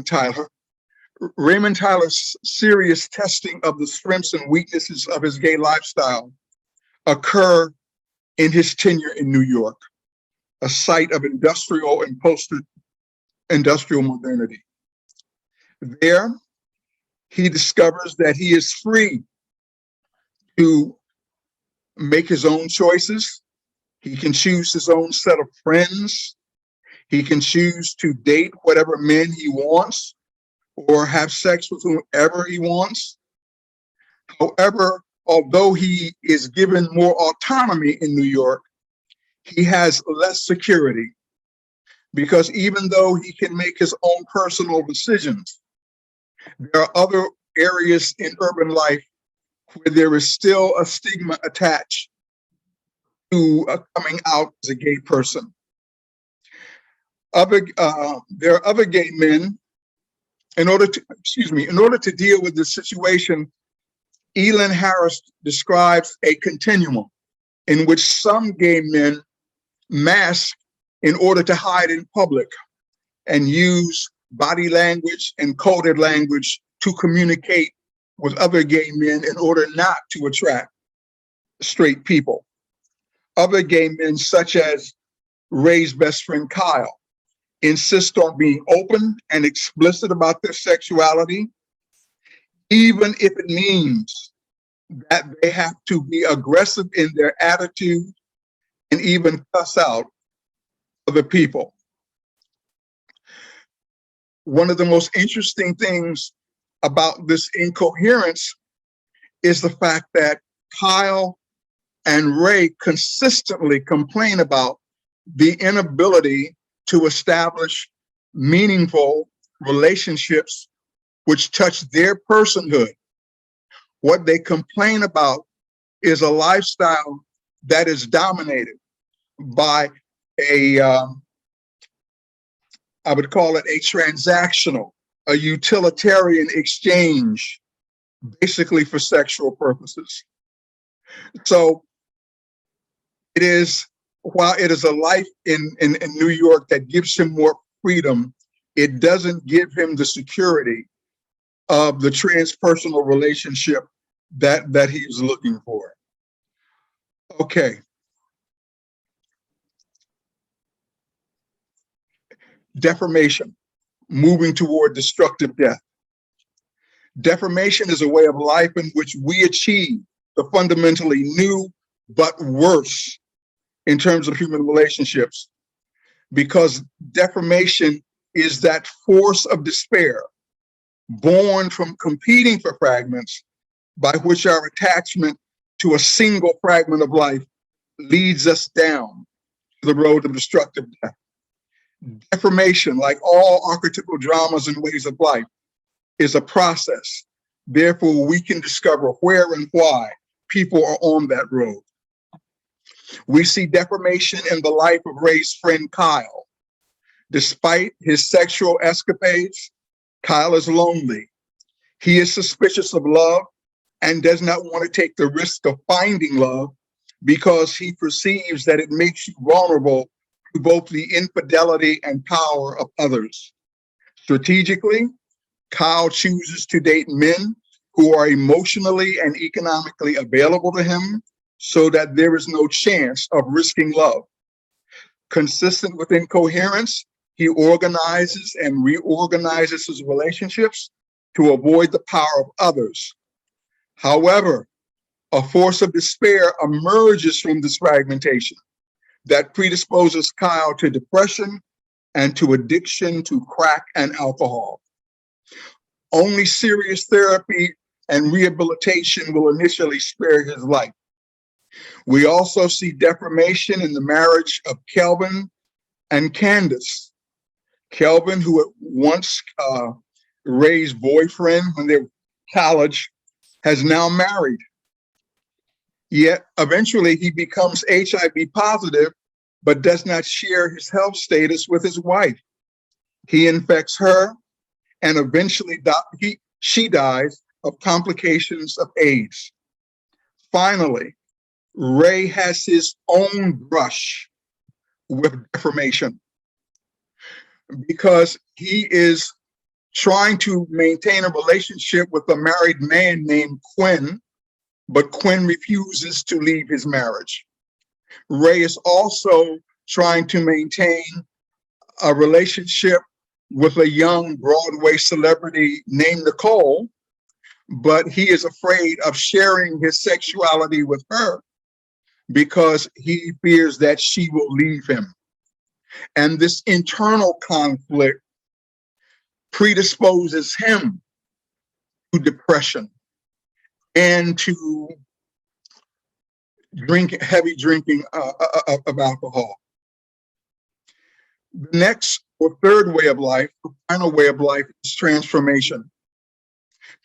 Tyler. Raymond Tyler's serious testing of the strengths and weaknesses of his gay lifestyle occur in his tenure in New York, a site of industrial and post-industrial modernity. There, he discovers that he is free to make his own choices. He can choose his own set of friends. He can choose to date whatever men he wants or have sex with whomever he wants. However, although he is given more autonomy in New York, he has less security, because even though he can make his own personal decisions, there are other areas in urban life where there is still a stigma attached to coming out as a gay person. There are other gay men. In order to deal with this situation, Elin Harris describes a continuum in which some gay men mask in order to hide in public and use body language and coded language to communicate with other gay men in order not to attract straight people. Other gay men, such as Ray's best friend Kyle, insist on being open and explicit about their sexuality, even if it means that they have to be aggressive in their attitude and even cuss out other people. One of the most interesting things about this incoherence is the fact that Kyle and Ray consistently complain about the inability to establish meaningful relationships which touch their personhood. What they complain about is a lifestyle that is dominated by I would call it a transactional, a utilitarian exchange, basically for sexual purposes. So it is, while it is a life in New York that gives him more freedom, it doesn't give him the security of the transpersonal relationship that he's looking for. Okay. Deformation, moving toward destructive death. Deformation is a way of life in which we achieve the fundamentally new but worse in terms of human relationships, because deformation is that force of despair born from competing for fragments, by which our attachment to a single fragment of life leads us down the road of destructive death. Deformation, like all archetypal dramas and ways of life, is a process. Therefore, we can discover where and why people are on that road. We see deformation in the life of Ray's friend Kyle. Despite his sexual escapades, Kyle is lonely. He is suspicious of love and does not want to take the risk of finding love because he perceives that it makes you vulnerable to both the infidelity and power of others. Strategically, Kyle chooses to date men who are emotionally and economically available to him so that there is no chance of risking love. Consistent with incoherence, he organizes and reorganizes his relationships to avoid the power of others. However, a force of despair emerges from this fragmentation that predisposes Kyle to depression and to addiction to crack and alcohol. Only serious therapy and rehabilitation will initially spare his life. We also see deformation in the marriage of Kelvin and Candace. Kelvin, who at once Ray's boyfriend when they were in college, has now married. Yet eventually he becomes HIV positive, but does not share his health status with his wife. He infects her, and eventually she dies of complications of AIDS. Finally, Ray has his own brush with deformation because he is trying to maintain a relationship with a married man named Quinn, but Quinn refuses to leave his marriage. Ray is also trying to maintain a relationship with a young Broadway celebrity named Nicole, but he is afraid of sharing his sexuality with her because he fears that she will leave him. And this internal conflict predisposes him to depression and to heavy drinking of alcohol. The next or third way of life, the final way of life, is transformation.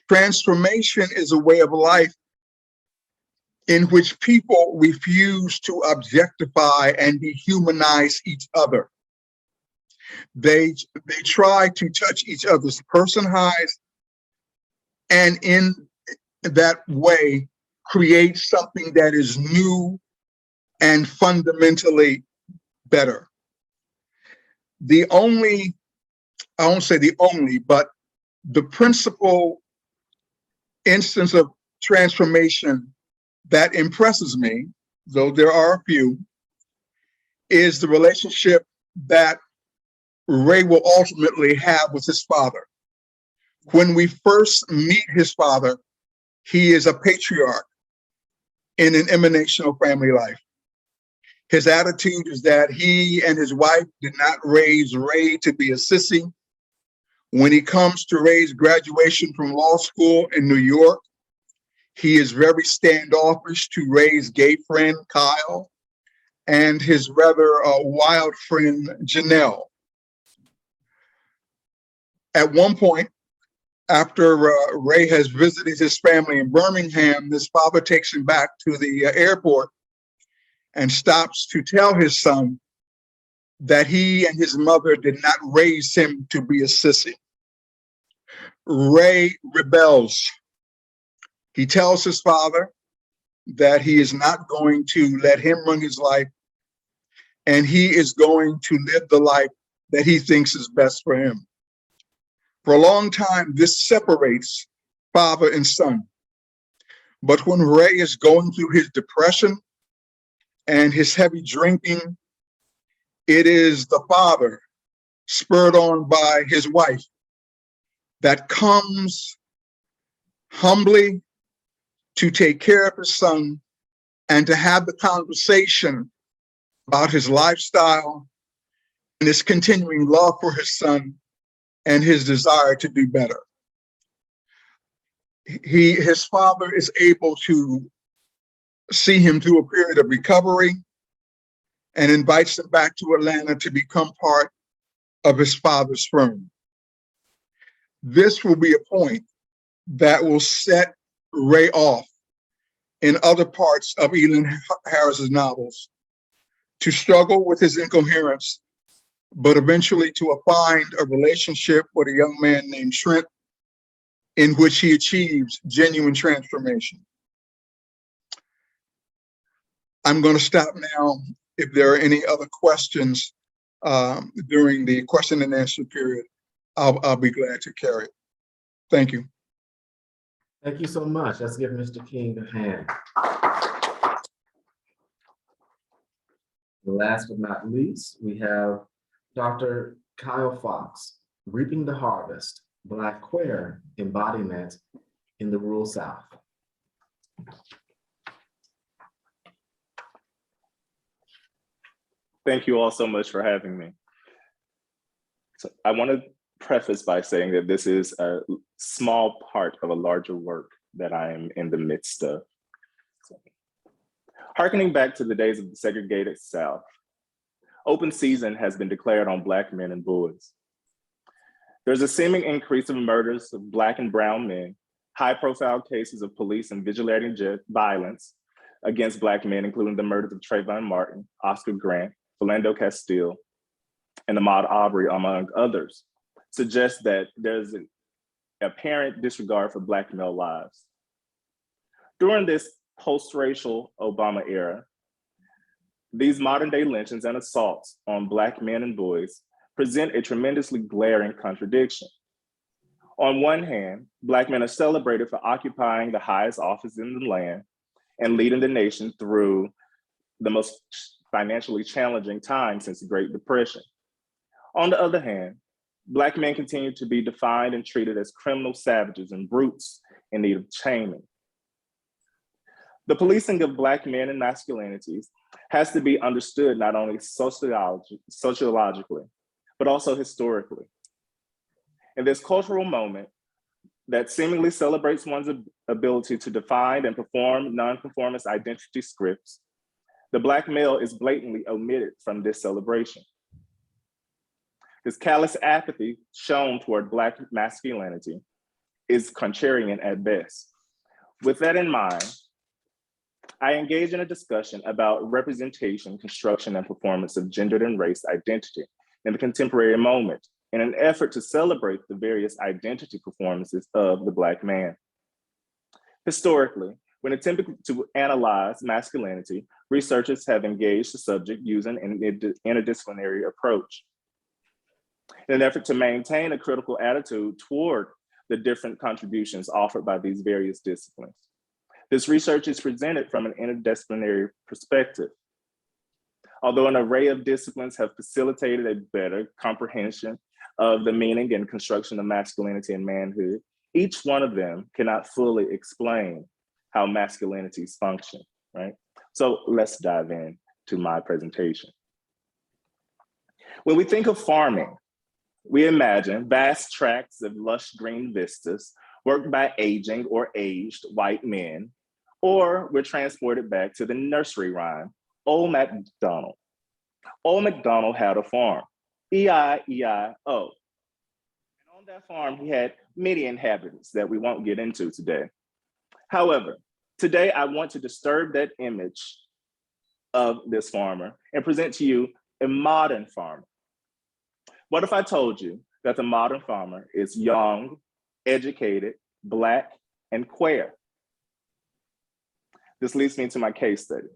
Transformation is a way of life in which people refuse to objectify and dehumanize each other. They try to touch each other's person highs, and in that way create something that is new and fundamentally better. The only, I won't say the only, but the principal instance of transformation that impresses me, though there are a few, is the relationship that Ray will ultimately have with his father. When we first meet his father, he is a patriarch in an emanational family life. His attitude is that he and his wife did not raise Ray to be a sissy. When he comes to Ray's graduation from law school in New York, he is very standoffish to Ray's gay friend, Kyle, and his rather wild friend, Janelle. At one point, after Ray has visited his family in Birmingham, his father takes him back to the airport and stops to tell his son that he and his mother did not raise him to be a sissy. Ray rebels. He tells his father that he is not going to let him run his life, and he is going to live the life that he thinks is best for him. For a long time, this separates father and son. But when Ray is going through his depression and his heavy drinking, it is the father, spurred on by his wife, that comes humbly to take care of his son and to have the conversation about his lifestyle and his continuing love for his son and his desire to do better. His father is able to see him through a period of recovery and invites him back to Atlanta to become part of his father's firm. This will be a point that will set Ray off in other parts of Elin Harris's novels to struggle with his incoherence, but eventually to find a relationship with a young man named Trent in which he achieves genuine transformation. I'm going to stop now. If there are any other questions during the question and answer period, I'll be glad to carry it. Thank you. Thank you so much. Let's give Mr. King a hand. Last but not least, we have Dr. Kyle Fox, Reaping the Harvest, Black Queer Embodiment in the Rural South. Thank you all so much for having me. So I want to preface by saying that this is a small part of a larger work that I am in the midst of. Harkening back to the days of the segregated South, open season has been declared on Black men and boys. There's a seeming increase of murders of Black and brown men, high-profile cases of police and vigilante violence against Black men, including the murders of Trayvon Martin, Oscar Grant, Philando Castile, and Ahmaud Arbery, among others, suggests that there's an apparent disregard for Black male lives. During this post-racial Obama era, these modern-day lynchings and assaults on Black men and boys present a tremendously glaring contradiction. On one hand, Black men are celebrated for occupying the highest office in the land and leading the nation through the most financially challenging time since the Great Depression. On the other hand, Black men continue to be defined and treated as criminal savages and brutes in need of taming. The policing of Black men and masculinities has to be understood not only sociologically, but also historically. In this cultural moment that seemingly celebrates one's ability to define and perform nonconformist identity scripts, the Black male is blatantly omitted from this celebration. This callous apathy shown toward Black masculinity is contrarian at best. With that in mind, I engage in a discussion about representation, construction, and performance of gendered and race identity in the contemporary moment in an effort to celebrate the various identity performances of the Black man. Historically, when attempting to analyze masculinity, researchers have engaged the subject using an interdisciplinary approach. In an effort to maintain a critical attitude toward the different contributions offered by these various disciplines. This research is presented from an interdisciplinary perspective. Although an array of disciplines have facilitated a better comprehension of the meaning and construction of masculinity and manhood, each one of them cannot fully explain how masculinities function, right? So let's dive in to my presentation. When we think of farming, we imagine vast tracts of lush green vistas worked by aging or aged white men, or we're transported back to the nursery rhyme, Old MacDonald. Old MacDonald had a farm, E-I-E-I-O. And on that farm, he had many inhabitants that we won't get into today. However, today I want to disturb that image of this farmer and present to you a modern farmer. What if I told you that the modern farmer is young, educated, Black, and queer? This leads me to my case study.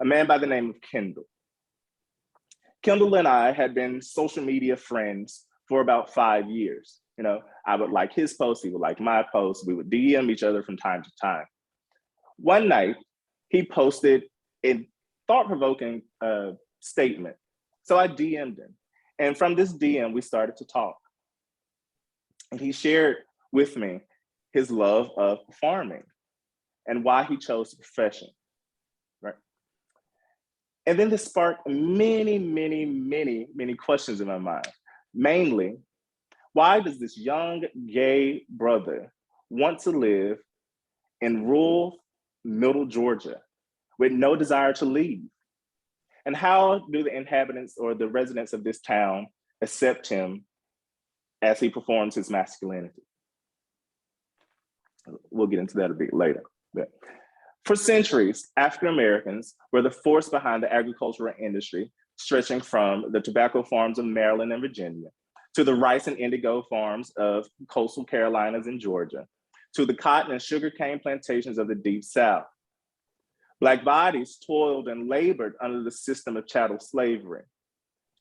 A man by the name of Kendall. Kendall and I had been social media friends for about 5 years. You know, I would like his posts, he would like my posts, we would DM each other from time to time. One night, he posted a thought-provoking statement. So I DM'd him. And from this DM, we started to talk. And he shared with me his love of farming and why he chose the profession, right? And then this sparked many, many, many, many questions in my mind. Mainly, why does this young gay brother want to live in rural middle Georgia with no desire to leave? And how do the inhabitants or the residents of this town accept him as he performs his masculinity? We'll get into that a bit later. But for centuries, African Americans were the force behind the agricultural industry, stretching from the tobacco farms of Maryland and Virginia, to the rice and indigo farms of coastal Carolinas and Georgia, to the cotton and sugarcane plantations of the Deep South. Black bodies toiled and labored under the system of chattel slavery.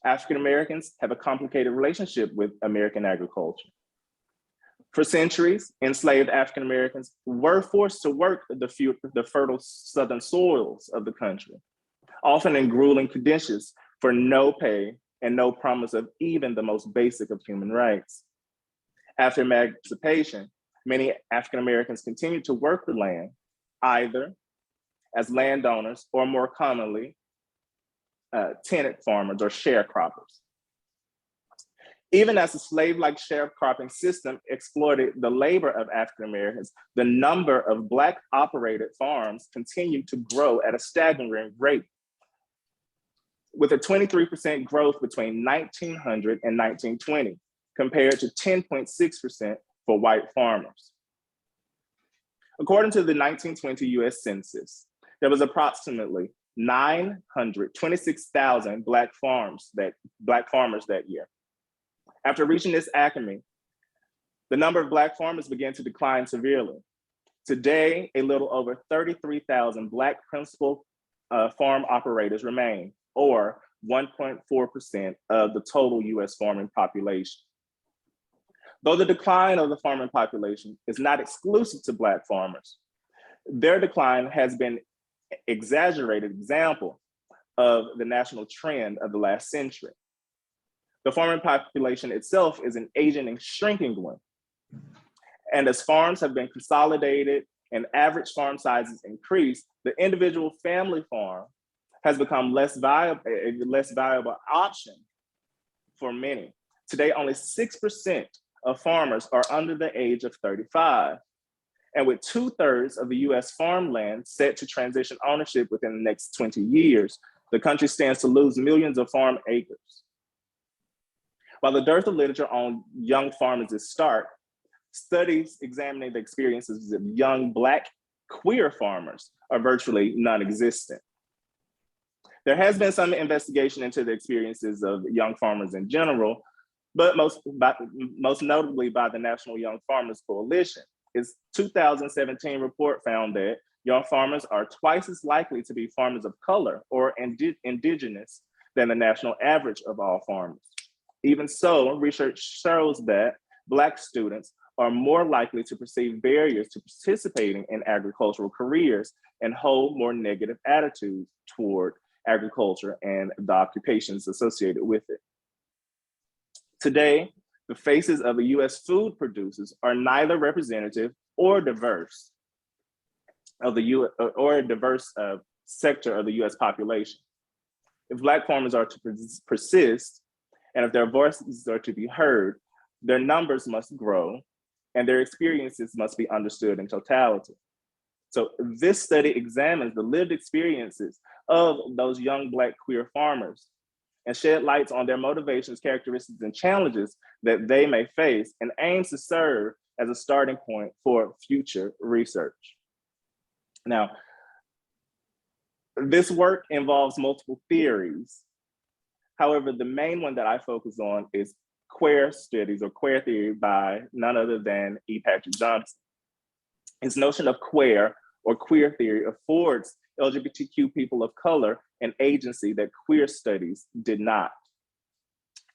African Americans have a complicated relationship with American agriculture. For centuries, enslaved African Americans were forced to work the fertile southern soils of the country, often in grueling conditions for no pay and no promise of even the most basic of human rights. After emancipation, many African Americans continued to work the land, either as landowners or more commonly, tenant farmers or sharecroppers. Even as the slave-like sharecropping system exploited the labor of African Americans, the number of Black operated farms continued to grow at a staggering rate, with a 23% growth between 1900 and 1920, compared to 10.6% for white farmers. According to the 1920 US Census, there was approximately 926,000 Black farmers that year. After reaching this acme, the number of Black farmers began to decline severely. Today, a little over 33,000 Black principal farm operators remain, or 1.4% of the total US farming population. Though the decline of the farming population is not exclusive to Black farmers, their decline has been exaggerated example of the national trend of the last century. The farming population itself is an aging and shrinking one. And as farms have been consolidated and average farm sizes increase, the individual family farm has become a less valuable option for many. Today, only 6% of farmers are under the age of 35. And with 2/3 of the US farmland set to transition ownership within the next 20 years, the country stands to lose millions of farm acres. While the dearth of literature on young farmers is stark, studies examining the experiences of young Black queer farmers are virtually non-existent. There has been some investigation into the experiences of young farmers in general, but most notably by the National Young Farmers Coalition. Its 2017 report found that young farmers are twice as likely to be farmers of color or indigenous than the national average of all farmers. Even so, research shows that Black students are more likely to perceive barriers to participating in agricultural careers and hold more negative attitudes toward agriculture and the occupations associated with it. Today, the faces of the US food producers are neither representative or diverse of the or a diverse sector of the US population. If Black farmers are to persist, and if their voices are to be heard, their numbers must grow and their experiences must be understood in totality. So this study examines the lived experiences of those young Black queer farmers and shed lights on their motivations, characteristics, and challenges that they may face, and aims to serve as a starting point for future research. Now, this work involves multiple theories. However, the main one that I focus on is queer studies or queer theory by none other than E. Patrick Johnson. His notion of queer or queer theory affords LGBTQ people of color an agency that queer studies did not.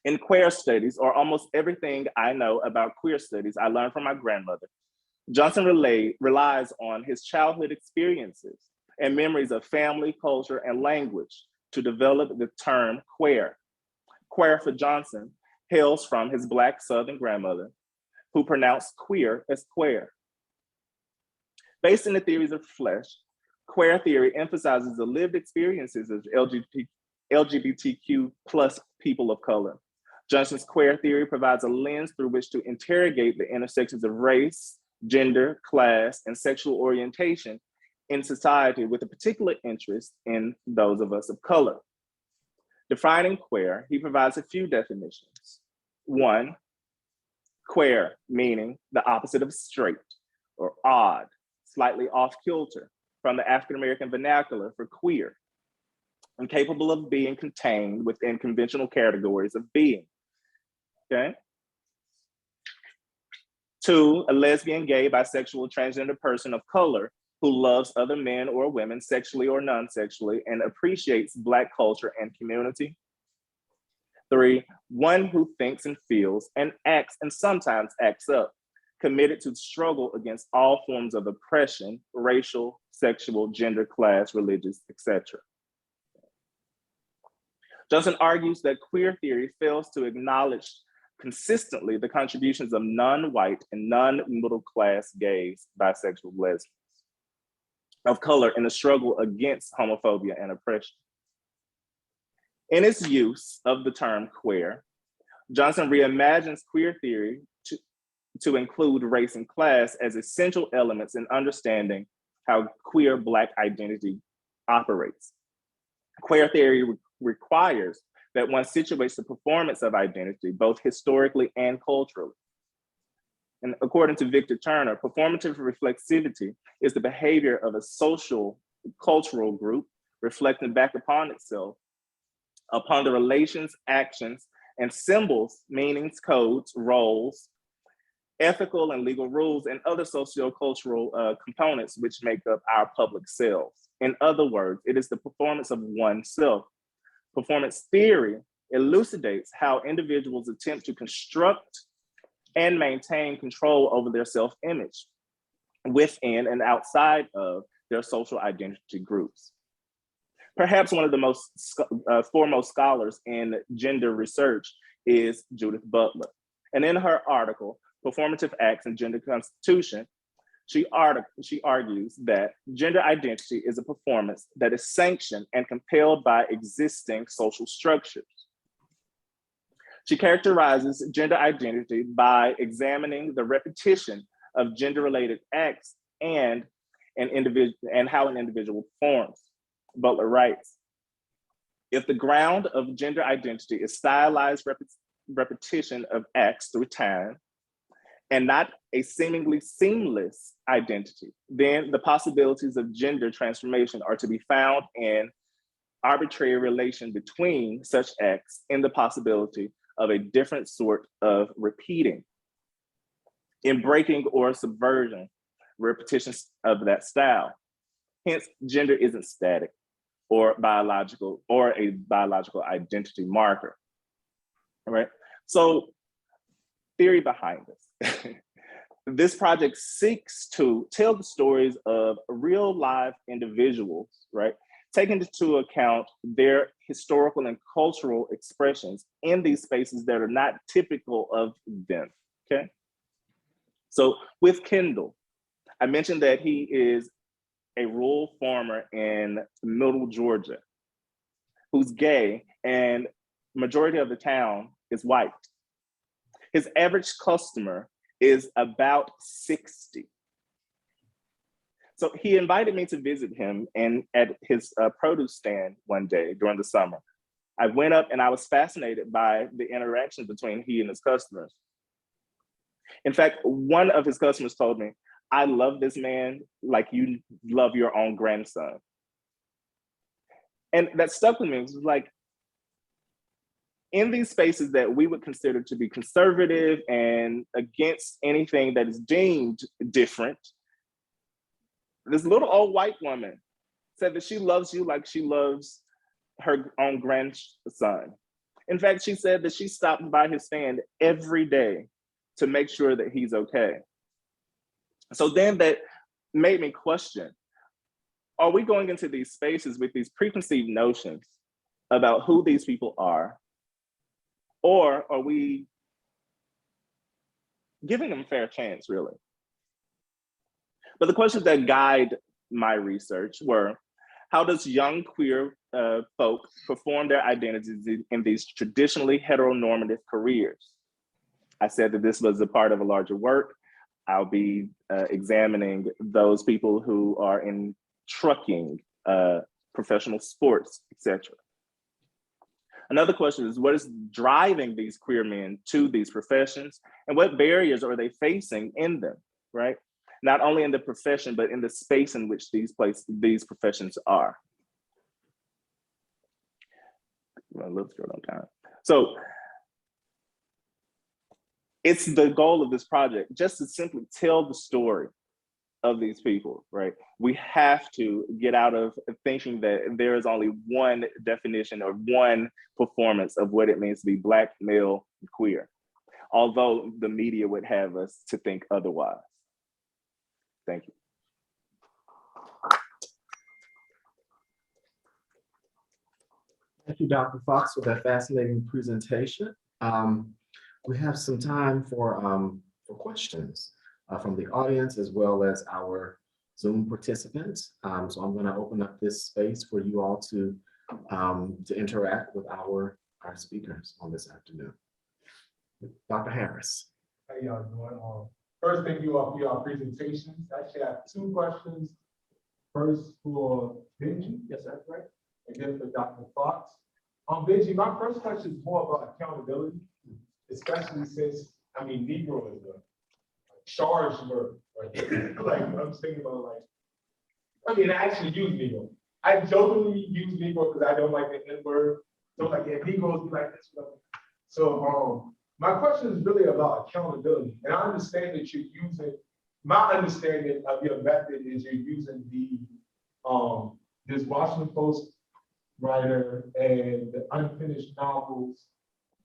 In queer studies, or almost everything I know about queer studies, I learned from my grandmother. Johnson relies on his childhood experiences and memories of family, culture, and language to develop the term queer. Queer for Johnson hails from his Black Southern grandmother, who pronounced queer as queer. Based in the theories of flesh, queer theory emphasizes the lived experiences of LGBTQ plus people of color. Johnson's queer theory provides a lens through which to interrogate the intersections of race, gender, class, and sexual orientation in society with a particular interest in those of us of color. Defining queer, he provides a few definitions. One, queer, meaning the opposite of straight or odd, slightly off kilter, from the African-American vernacular for queer, incapable of being contained within conventional categories of being, okay? Two, a lesbian, gay, bisexual, transgender person of color who loves other men or women sexually or non-sexually and appreciates Black culture and community. Three, one who thinks and feels and acts and sometimes acts up, committed to the struggle against all forms of oppression, racial, sexual, gender, class, religious, etc. Johnson argues that queer theory fails to acknowledge consistently the contributions of non-white and non-middle class gays, bisexual, lesbians of color in the struggle against homophobia and oppression. In its use of the term queer, Johnson reimagines queer theory to include race and class as essential elements in understanding how queer Black identity operates. Queer theory requires that one situates the performance of identity, both historically and culturally. And according to Victor Turner, performative reflexivity is the behavior of a social, cultural group reflecting back upon itself, upon the relations, actions, and symbols, meanings, codes, roles, ethical and legal rules, and other socio-cultural components which make up our public selves. In other words, it is the performance of oneself. Performance theory elucidates how individuals attempt to construct and maintain control over their self-image within and outside of their social identity groups. Perhaps one of the most foremost scholars in gender research is Judith Butler. And in her article, Performative Acts and Gender Constitution, she argues that gender identity is a performance that is sanctioned and compelled by existing social structures. She characterizes gender identity by examining the repetition of gender-related acts and how an individual performs. Butler writes, if the ground of gender identity is stylized repetition of acts through time, and not a seemingly seamless identity, then the possibilities of gender transformation are to be found in arbitrary relation between such acts in the possibility of a different sort of repeating, in breaking or subversion, repetitions of that style. Hence, gender isn't static or biological or a biological identity marker, all right? So, theory behind this. This project seeks to tell the stories of real live individuals, right? Taking into account their historical and cultural expressions in these spaces that are not typical of them, okay? So with Kendall, I mentioned that he is a rural farmer in Middle Georgia who's gay, and majority of the town is white. His average customer is about 60. So he invited me to visit him and at his produce stand one day during the summer. I went up and I was fascinated by the interaction between he and his customers. In fact, one of his customers told me, I love this man like you love your own grandson. And that stuck with me. It was like, in these spaces that we would consider to be conservative and against anything that is deemed different, this little old white woman said that she loves you like she loves her own grandson. In fact, she said that she stopped by his stand every day to make sure that he's okay. So then that made me question, are we going into these spaces with these preconceived notions about who these people are? Or are we giving them a fair chance, really? But the questions that guide my research were, how does young queer folk perform their identities in these traditionally heteronormative careers? I said that this was a part of a larger work. I'll be examining those people who are in trucking, professional sports, etc. Another question is, what is driving these queer men to these professions, and what barriers are they facing in them, right? Not only in the profession, but in the space in which these professions are. A little short on time. So it's the goal of this project just to simply tell the story of these people, right? We have to get out of thinking that there is only one definition or one performance of what it means to be Black, male, and queer, although the media would have us to think otherwise. Thank you. Thank you, Dr. Fox, for that fascinating presentation. We have some time for questions from the audience as well as our Zoom participants. So I'm going to open up this space for you all to interact with our speakers on this afternoon. Dr. Harris. How y'all doing? First, thank you all for your presentations. I actually have two questions. First for Benji, yes, that's right. And then for Dr. Fox. Benji, my first question is more about accountability, especially since, I mean, Negro is a charged word, right? Like, I'm thinking about, like, I mean, I actually use Negro. I jokingly use Negro because I don't like the N-word. So, like, yeah, Negroes be like this. So, my question is really about accountability. And I understand that you're using, my understanding of your method is you're using the, this Washington Post writer and the unfinished novel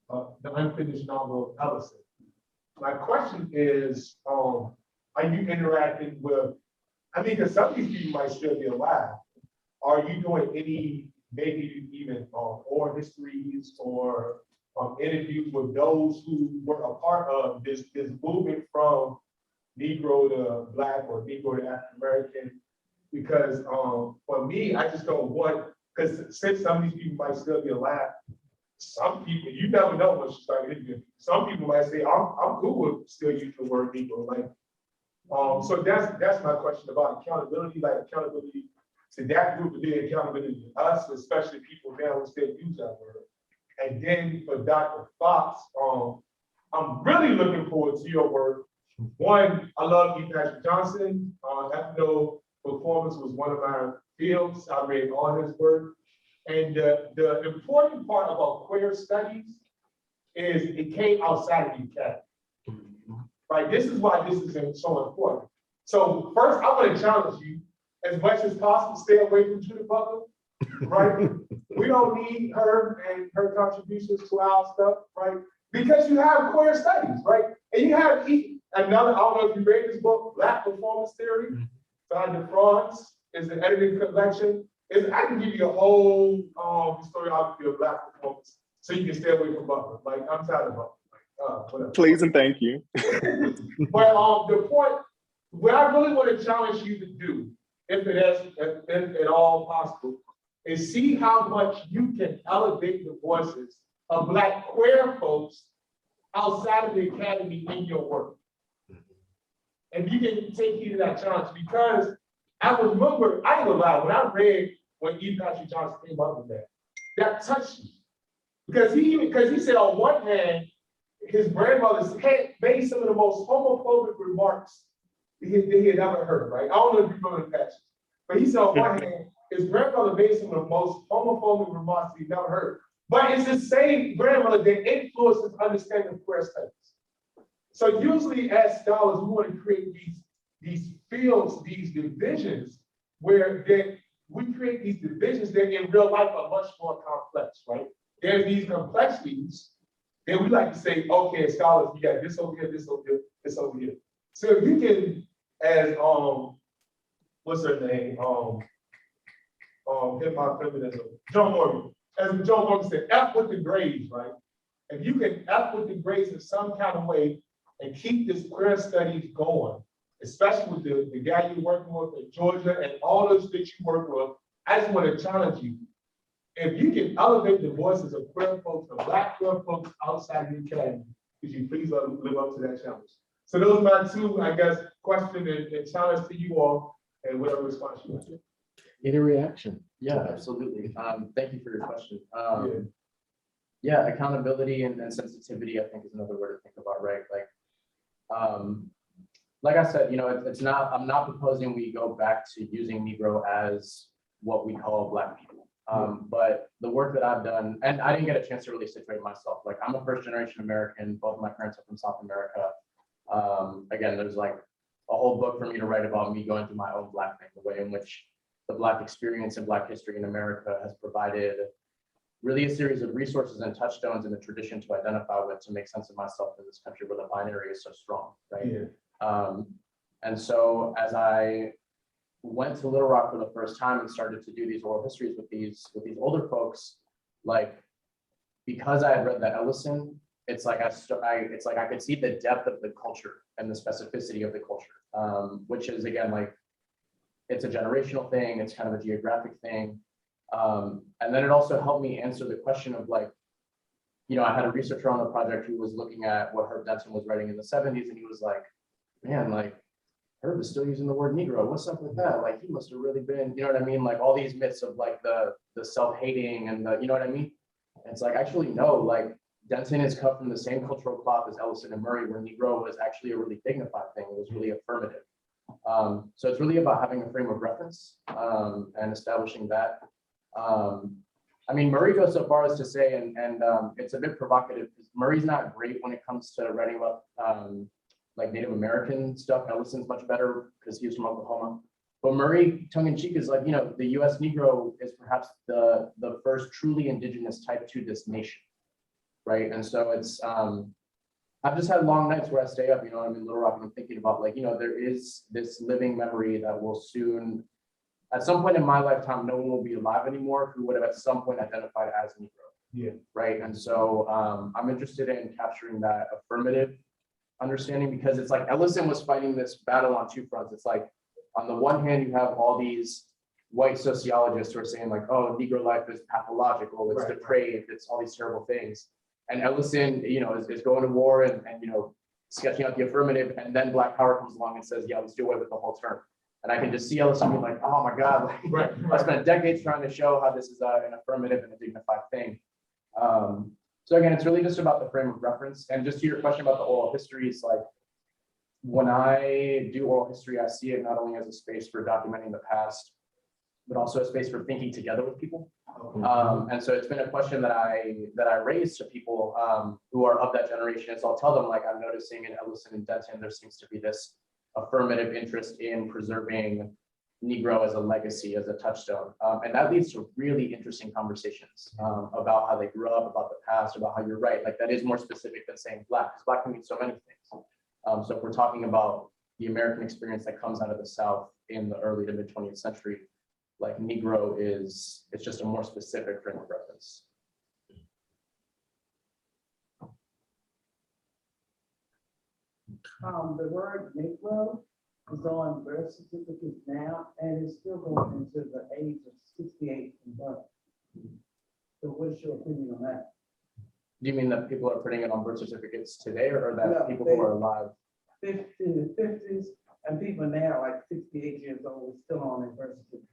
of Ellison my question is, are you interacting with, I mean, because some of these people might still be alive. Are you doing any, maybe even oral histories or interviews with those who were a part of this movement from Negro to Black or Negro to African-American? Because for me, I just don't want, because since some of these people might still be alive, some people, you never know once you start interviewing. Some people might say, I'm cool with still using the word Negro. Like, so that's my question about accountability, like accountability to that group, and then accountability to us, especially people now who still use that word. And then for Dr. Fox, I'm really looking forward to your work. One, I love E. Patrick Johnson. Ethno performance was one of my fields. I read all his work. And the important part about queer studies is it came outside of the academy. Right? This is why this is so important. So first, I want to challenge you as much as possible, stay away from Judith Butler, right? We don't need her and her contributions to our stuff, right? Because you have queer studies, right? And you have another, I don't know if you read this book, Black Performance Theory, by DeFrance, is an edited collection. I can give you a whole historiography of Black performance, so you can stay away from Butler. Like, I'm tired of Butler. Whatever. Please and thank you. But the point, what I really want to challenge you to do, if at all possible, is see how much you can elevate the voices of Black queer folks outside of the academy in your work. And you can take heed of that challenge, because I remember, I ain't gonna lie, when I read when E. Patrick Johnson came up with that touched me. Because he said on one hand, his grandmother had made some of the most homophobic remarks he had ever heard, right? I don't know if you remember the passage, but he said on one hand, his grandmother made some of the most homophobic remarks he'd never heard. But it's the same grandmother that influenced his understanding of queer studies. So usually as scholars, we want to create these fields, these divisions, where we create these divisions that in real life are much more complex, right? There's these complexities, then we like to say, okay, as scholars, we got this over here, this over here, this over here. So if you can, as what's her name? Hip hop feminism, John Morgan. As John Morgan said, F with the grades, right? If you can F with the grades in some kind of way and keep this queer studies going, especially with the guy you're working with in Georgia and all those that you work with, I just want to challenge you. If you can elevate the voices of queer folks, of Black queer folks outside the academy, could you please live up to that challenge? So those are my two, I guess, question and challenge to you all, and whatever response you want. Any reaction? Yeah, absolutely. Thank you for your question. Yeah, accountability and sensitivity, I think, is another word to think about, right? Like I said, it's not, I'm not proposing we go back to using Negro as what we call Black people. But the work that I've done, and I didn't get a chance to really situate myself. Like, I'm a first-generation American. Both of my parents are from South America. Again, there's like a whole book for me to write about me going through my own Black thing, the way in which the Black experience and Black history in America has provided really a series of resources and touchstones in the tradition to identify with, to make sense of myself in this country where the binary is so strong, right? Yeah. And so as I went to Little Rock for the first time and started to do these oral histories with these older folks, like, because I had read that Ellison, it's like I could see the depth of the culture and the specificity of the culture, which is, again, like, it's a generational thing, it's kind of a geographic thing. And then it also helped me answer the question of, like, I had a researcher on the project who was looking at what Herbert Denton was writing in the 70s, and he was like, man, like, Herb is still using the word Negro. What's up with that? Like, he must have really been, you know what I mean? Like, all these myths of, like, the self-hating and the, you know what I mean? And it's like, actually, no, like, Denton is cut from the same cultural cloth as Ellison and Murray, where Negro was actually a really dignified thing. It was really affirmative. So it's really about having a frame of reference and establishing that. I mean, Murray goes so far as to say, and it's a bit provocative, because Murray's not great when it comes to writing about like Native American stuff. Ellison's much better because he was from Oklahoma. But Murray, tongue in cheek, is like, the US Negro is perhaps the first truly indigenous type to this nation, right? And so it's, I've just had long nights where I stay up, I'm in Little Rock and I'm thinking about like, there is this living memory that will soon, at some point in my lifetime, no one will be alive anymore who would have at some point identified as Negro. Yeah. Right. And so I'm interested in capturing that affirmative understanding, because it's like Ellison was fighting this battle on two fronts. It's like, on the one hand, you have all these white sociologists who are saying like, oh, Negro life is pathological, it's depraved, it's all these terrible things. And Ellison, is going to war and sketching out the affirmative, and then Black Power comes along and says, yeah, let's do away with the whole term. And I can just see Ellison being like, oh my God, like, I spent decades trying to show how this is an affirmative and a dignified thing. So again, it's really just about the frame of reference. And just to your question about the oral histories, like when I do oral history, I see it not only as a space for documenting the past, but also a space for thinking together with people. And so it's been a question that I raise to people who are of that generation. So I'll tell them, like, I'm noticing in Ellison and Denton, there seems to be this affirmative interest in preserving Negro as a legacy, as a touchstone. And that leads to really interesting conversations about how they grew up, about the past, about how you're right. Like that is more specific than saying Black, because Black can mean so many things. So if we're talking about the American experience that comes out of the South in the early to mid 20th century, like Negro it's just a more specific frame of reference. The word Negro is on birth certificates now, and it's still going into the age of 68 and above. So what's your opinion on that? Do you mean that people are putting it on birth certificates today, or that No, people who are alive? 50 in the 50s, and people now like 68 years old still on their birth certificate.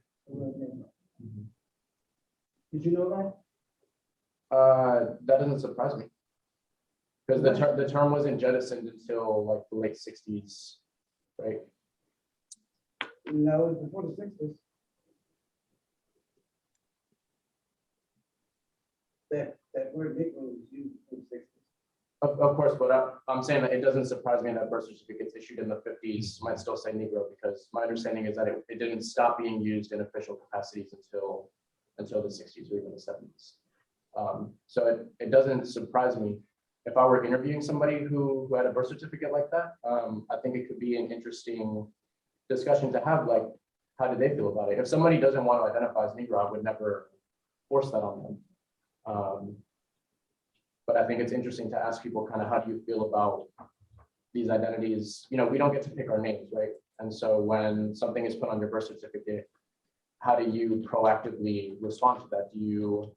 Did you know that? That doesn't surprise me, because the term wasn't jettisoned until like the late 60s, right? No, it's before the 60s. That word Negro was used in the 60s. Of course, but I'm saying that it doesn't surprise me that birth certificates issued in the 50s might still say Negro, because my understanding is that it didn't stop being used in official capacities until the 60s or even the 70s. So it doesn't surprise me. If I were interviewing somebody who had a birth certificate like that, I think it could be an interesting discussion to have, like, how do they feel about it? If somebody doesn't want to identify as Negro, I would never force that on them. But I think it's interesting to ask people kind of, how do you feel about these identities? We don't get to pick our names, right? And so when something is put on your birth certificate, how do you proactively respond to that? Do you,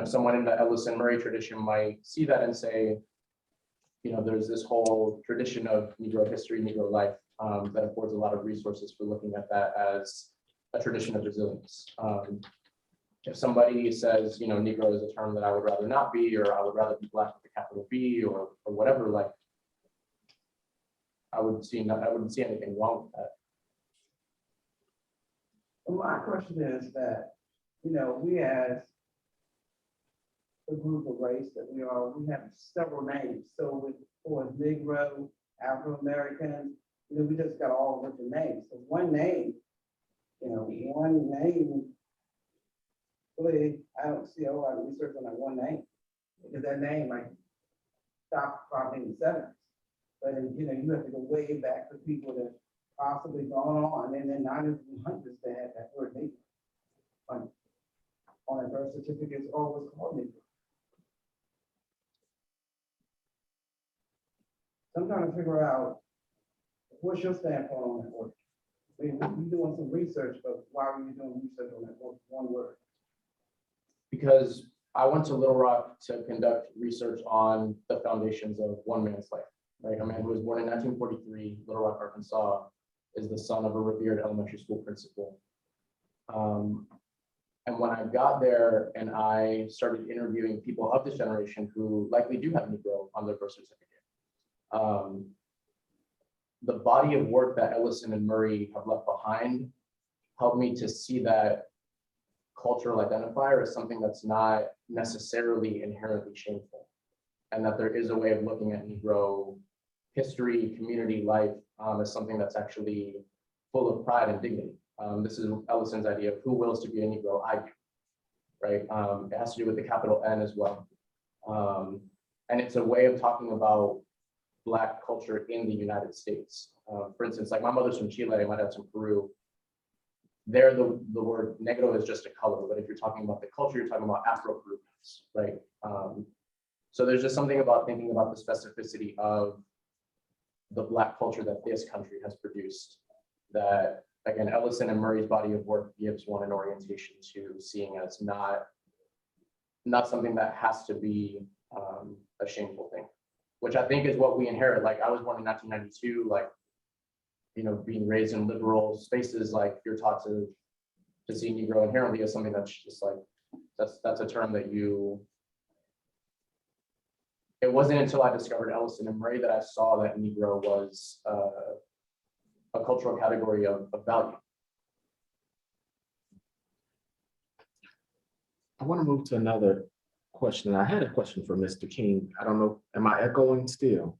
someone in the Ellison Murray tradition might see that and say, there's this whole tradition of Negro history, Negro life that affords a lot of resources for looking at that as a tradition of resilience. If somebody says, Negro is a term that I would rather not be, or I would rather be Black with a capital B, or whatever, like, I wouldn't see anything wrong with that. Well, my question is that, we as a group of race that we have several names. So for Negro, Afro-American, we just got all different names. So one name, really, I don't see a whole lot of research on that one name, because that name might stop probably in the 70s. But you have to go way back for people that possibly gone on, and then not even understand that word Negro on a birth certificate is always called Negro. I'm trying to figure out, what's your standpoint on that word? I mean, you're doing some research, but why are you doing research on that one word? Because I went to Little Rock to conduct research on the foundations of one man's life, right? A man who was born in 1943, Little Rock, Arkansas, is the son of a revered elementary school principal. And when I got there and I started interviewing people of this generation who likely do have Negro on their birth certificate, the body of work that Ellison and Murray have left behind helped me to see that cultural identifier as something that's not necessarily inherently shameful, and that there is a way of looking at Negro history, community life as something that's actually full of pride and dignity. This is Ellison's idea of who wills to be a Negro, I do, right? It has to do with the capital N as well. And it's a way of talking about Black culture in the United States. For instance, like my mother's from Chile, my dad's from Peru. There, the word negro is just a color, but if you're talking about the culture, you're talking about Afro-Peruvians, right? So there's just something about thinking about the specificity of the Black culture that this country has produced that, again, Ellison and Murray's body of work gives one an orientation to seeing as not something that has to be a shameful thing, which I think is what we inherit. Like I was born in 1992, like, you know, being raised in liberal spaces, like you're taught to see Negro inherently as something that's just like, that's a term that it wasn't until I discovered Ellison and Murray that I saw that Negro was a cultural category of value. I want to move to another question. I had a question for Mr. King. I don't know, am I echoing still?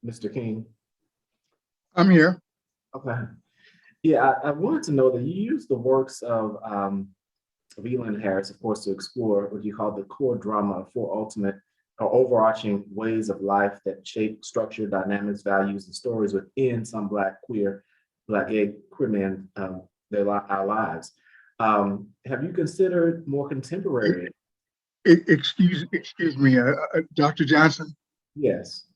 Mr. King? I'm here. Okay. Yeah, I wanted to know that you used the works of Evelyn Harris, of course, to explore what you call the core drama of four ultimate or overarching ways of life that shape structure, dynamics, values, and stories within some Black, queer, Black, gay, queer men, our lives. Have you considered more contemporary? Excuse me, Dr. Johnson. Yes.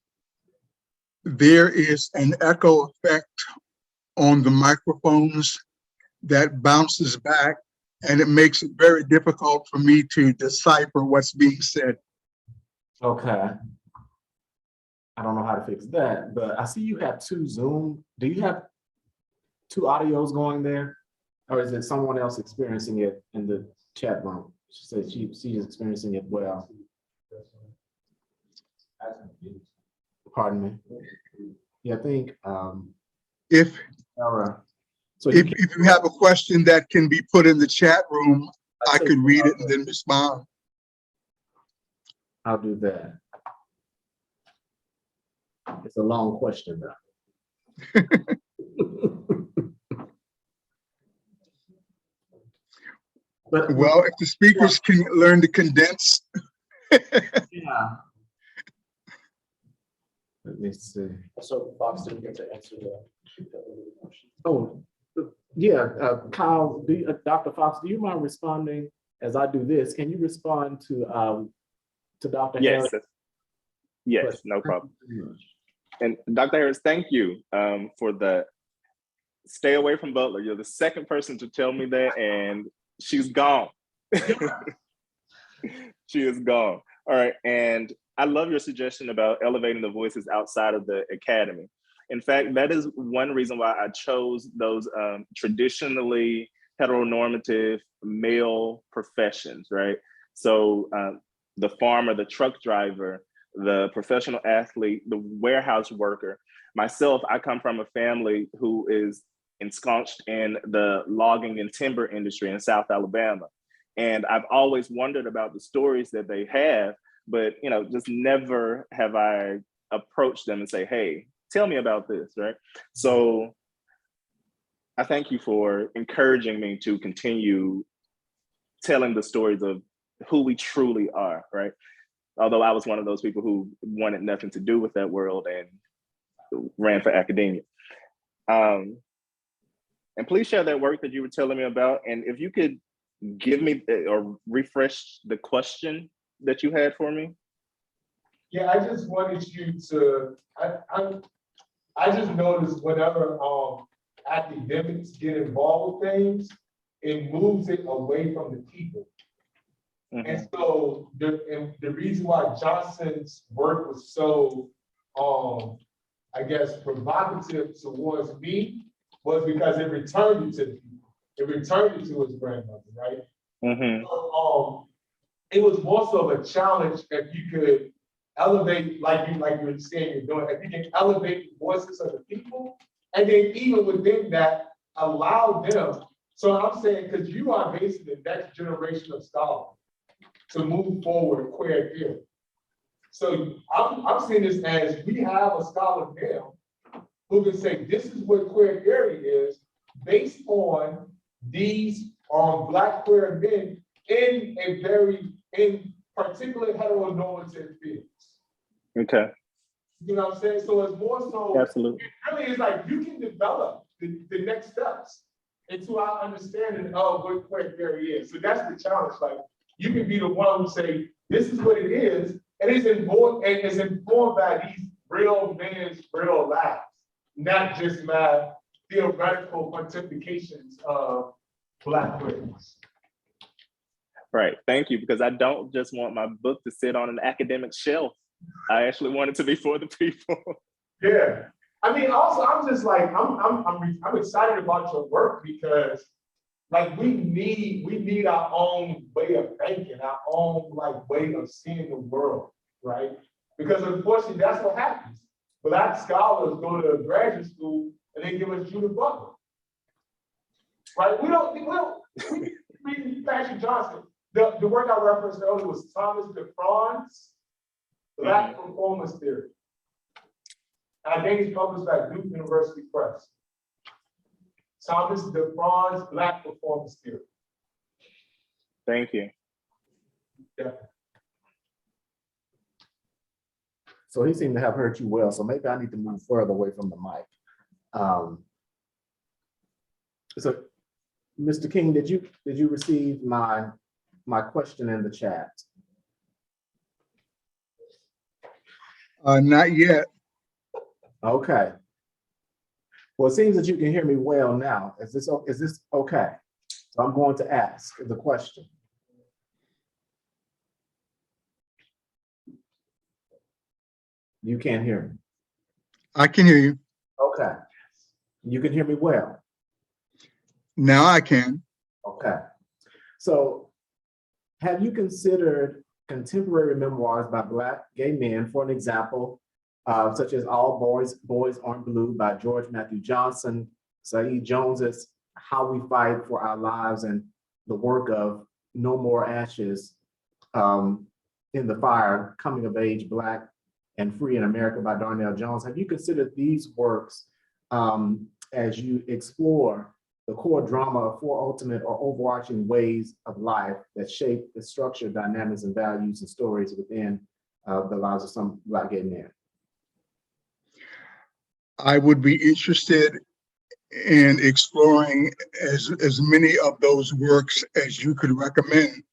There is an echo effect on the microphones that bounces back, and it makes it very difficult for me to decipher what's being said. Okay. I don't know how to fix that, but I see you have two Zoom. Do you have two audios going there? Or is it someone else experiencing it in the chat room? She said she's experiencing it well. Pardon me. Yeah, I think If so if you have a question that can be put in the chat room, I could read it and then respond. I'll do that. It's a long question though. But Well, if the speakers can learn to condense. yeah. Let me see. So Fox didn't get to answer the question. Oh, yeah, Kyle, Dr. Fox, do you mind responding as I do this? Can you respond to Dr. Yes, Harris? yes, no problem. And Dr. Harris, thank you for the stay away from Butler. You're the second person to tell me that, and she's gone. She is gone. All right, and I love your suggestion about elevating the voices outside of the academy. In fact, that is one reason why I chose those traditionally heteronormative male professions, right? So the farmer, the truck driver, the professional athlete, the warehouse worker. Myself, I come from a family who is ensconced in the logging and timber industry in South Alabama. And I've always wondered about the stories that they have, but just never have I approached them and say, hey, tell me about this, right? So I thank you for encouraging me to continue telling the stories of who we truly are, right? Although I was one of those people who wanted nothing to do with that world and ran for academia. And please share that work that you were telling me about. And if you could give me or refresh the question that you had for me. Yeah, I just wanted you to, I just noticed whenever academics get involved with things, it moves it away from the people. Mm-hmm. And so the reason why Johnson's work was so, I guess, provocative towards me was because it returned it to the people. It returned it to his grandmother, right? Mm-hmm. So, it was more so of a challenge if you could elevate, like you were saying you're doing, if you can elevate the voices of the people, and then even within that, allow them. So I'm saying, because you are basically the next generation of scholars to move forward queer theory. So I'm seeing this as we have a scholar now who can say this is what queer theory is based on these Black queer men in particular heteronormative fields. Okay. You know what I'm saying? So it's more so, Absolutely. it really is like you can develop the next steps into our understanding of what queer theory is. So that's the challenge. Like you can be the one who say, this is what it is, and it's informed by these real men's real lives, not just my theoretical pontifications of Black queerness. Right. Thank you. Because I don't just want my book to sit on an academic shelf. I actually want it to be for the people. Yeah. I mean, also, I'm just like, I'm excited about your work because like we need our own way of thinking, our own like way of seeing the world, right? Because unfortunately, that's what happens. Black scholars go to graduate school and they give us Judith Butler. Right? We read Patrick Johnson. The work I referenced earlier was Thomas DeFrawn's Black Performance Theory. I think it's published by Duke University Press. Thomas DeFrawn's Black Performance Theory. Thank you. Yeah. So he seemed to have heard you well, so maybe I need to move further away from the mic. So, Mr. King, did you receive my question in the chat? Not yet. Okay. Well, it seems that you can hear me well now. Is this okay? So I'm going to ask the question. You can't hear me. I can hear you. Okay. You can hear me well. Now I can. Okay. So have you considered contemporary memoirs by Black gay men, for an example, such as All Boys Aren't Blue by George Matthew Johnson, Saeed Jones's How We Fight for Our Lives, and the work of No More Ashes in the Fire, Coming of Age, Black and Free in America by Darnell Jones. Have you considered these works as you explore the core drama of four ultimate or overarching ways of life that shape the structure, dynamics, and values and stories within the lives of some Black gay men? I would be interested in exploring as many of those works as you could recommend,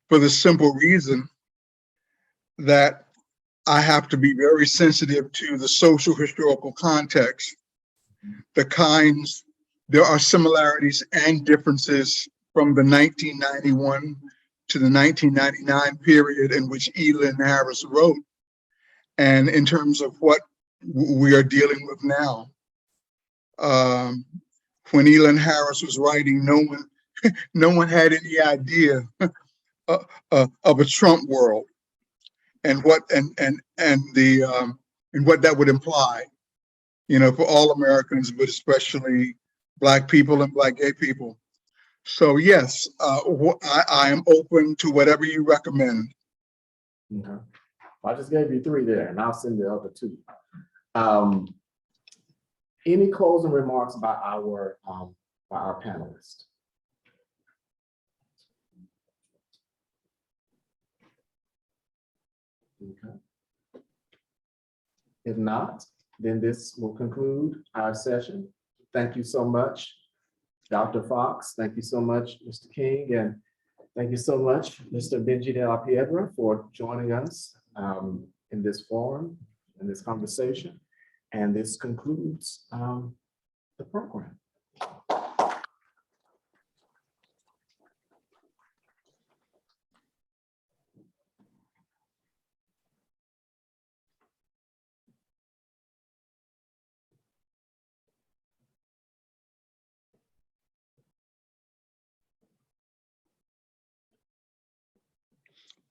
for the simple reason that I have to be very sensitive to the social historical context, there are similarities and differences from the 1991 to the 1999 period in which Elin Harris wrote, and in terms of what we are dealing with now. When Elin Harris was writing, no one had any idea of a Trump world and what what that would imply, for all Americans, but especially Black people and Black gay people. So yes, I am open to whatever you recommend. Okay. I just gave you three there, and I'll send the other two. Any closing remarks by our panelists? Okay. If not, then this will conclude our session. Thank you so much, Dr. Fox. Thank you so much, Mr. King, and thank you so much, Mr. Benji De La Piedra, for joining us in this forum, in this conversation. And this concludes the program.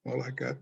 Well, I got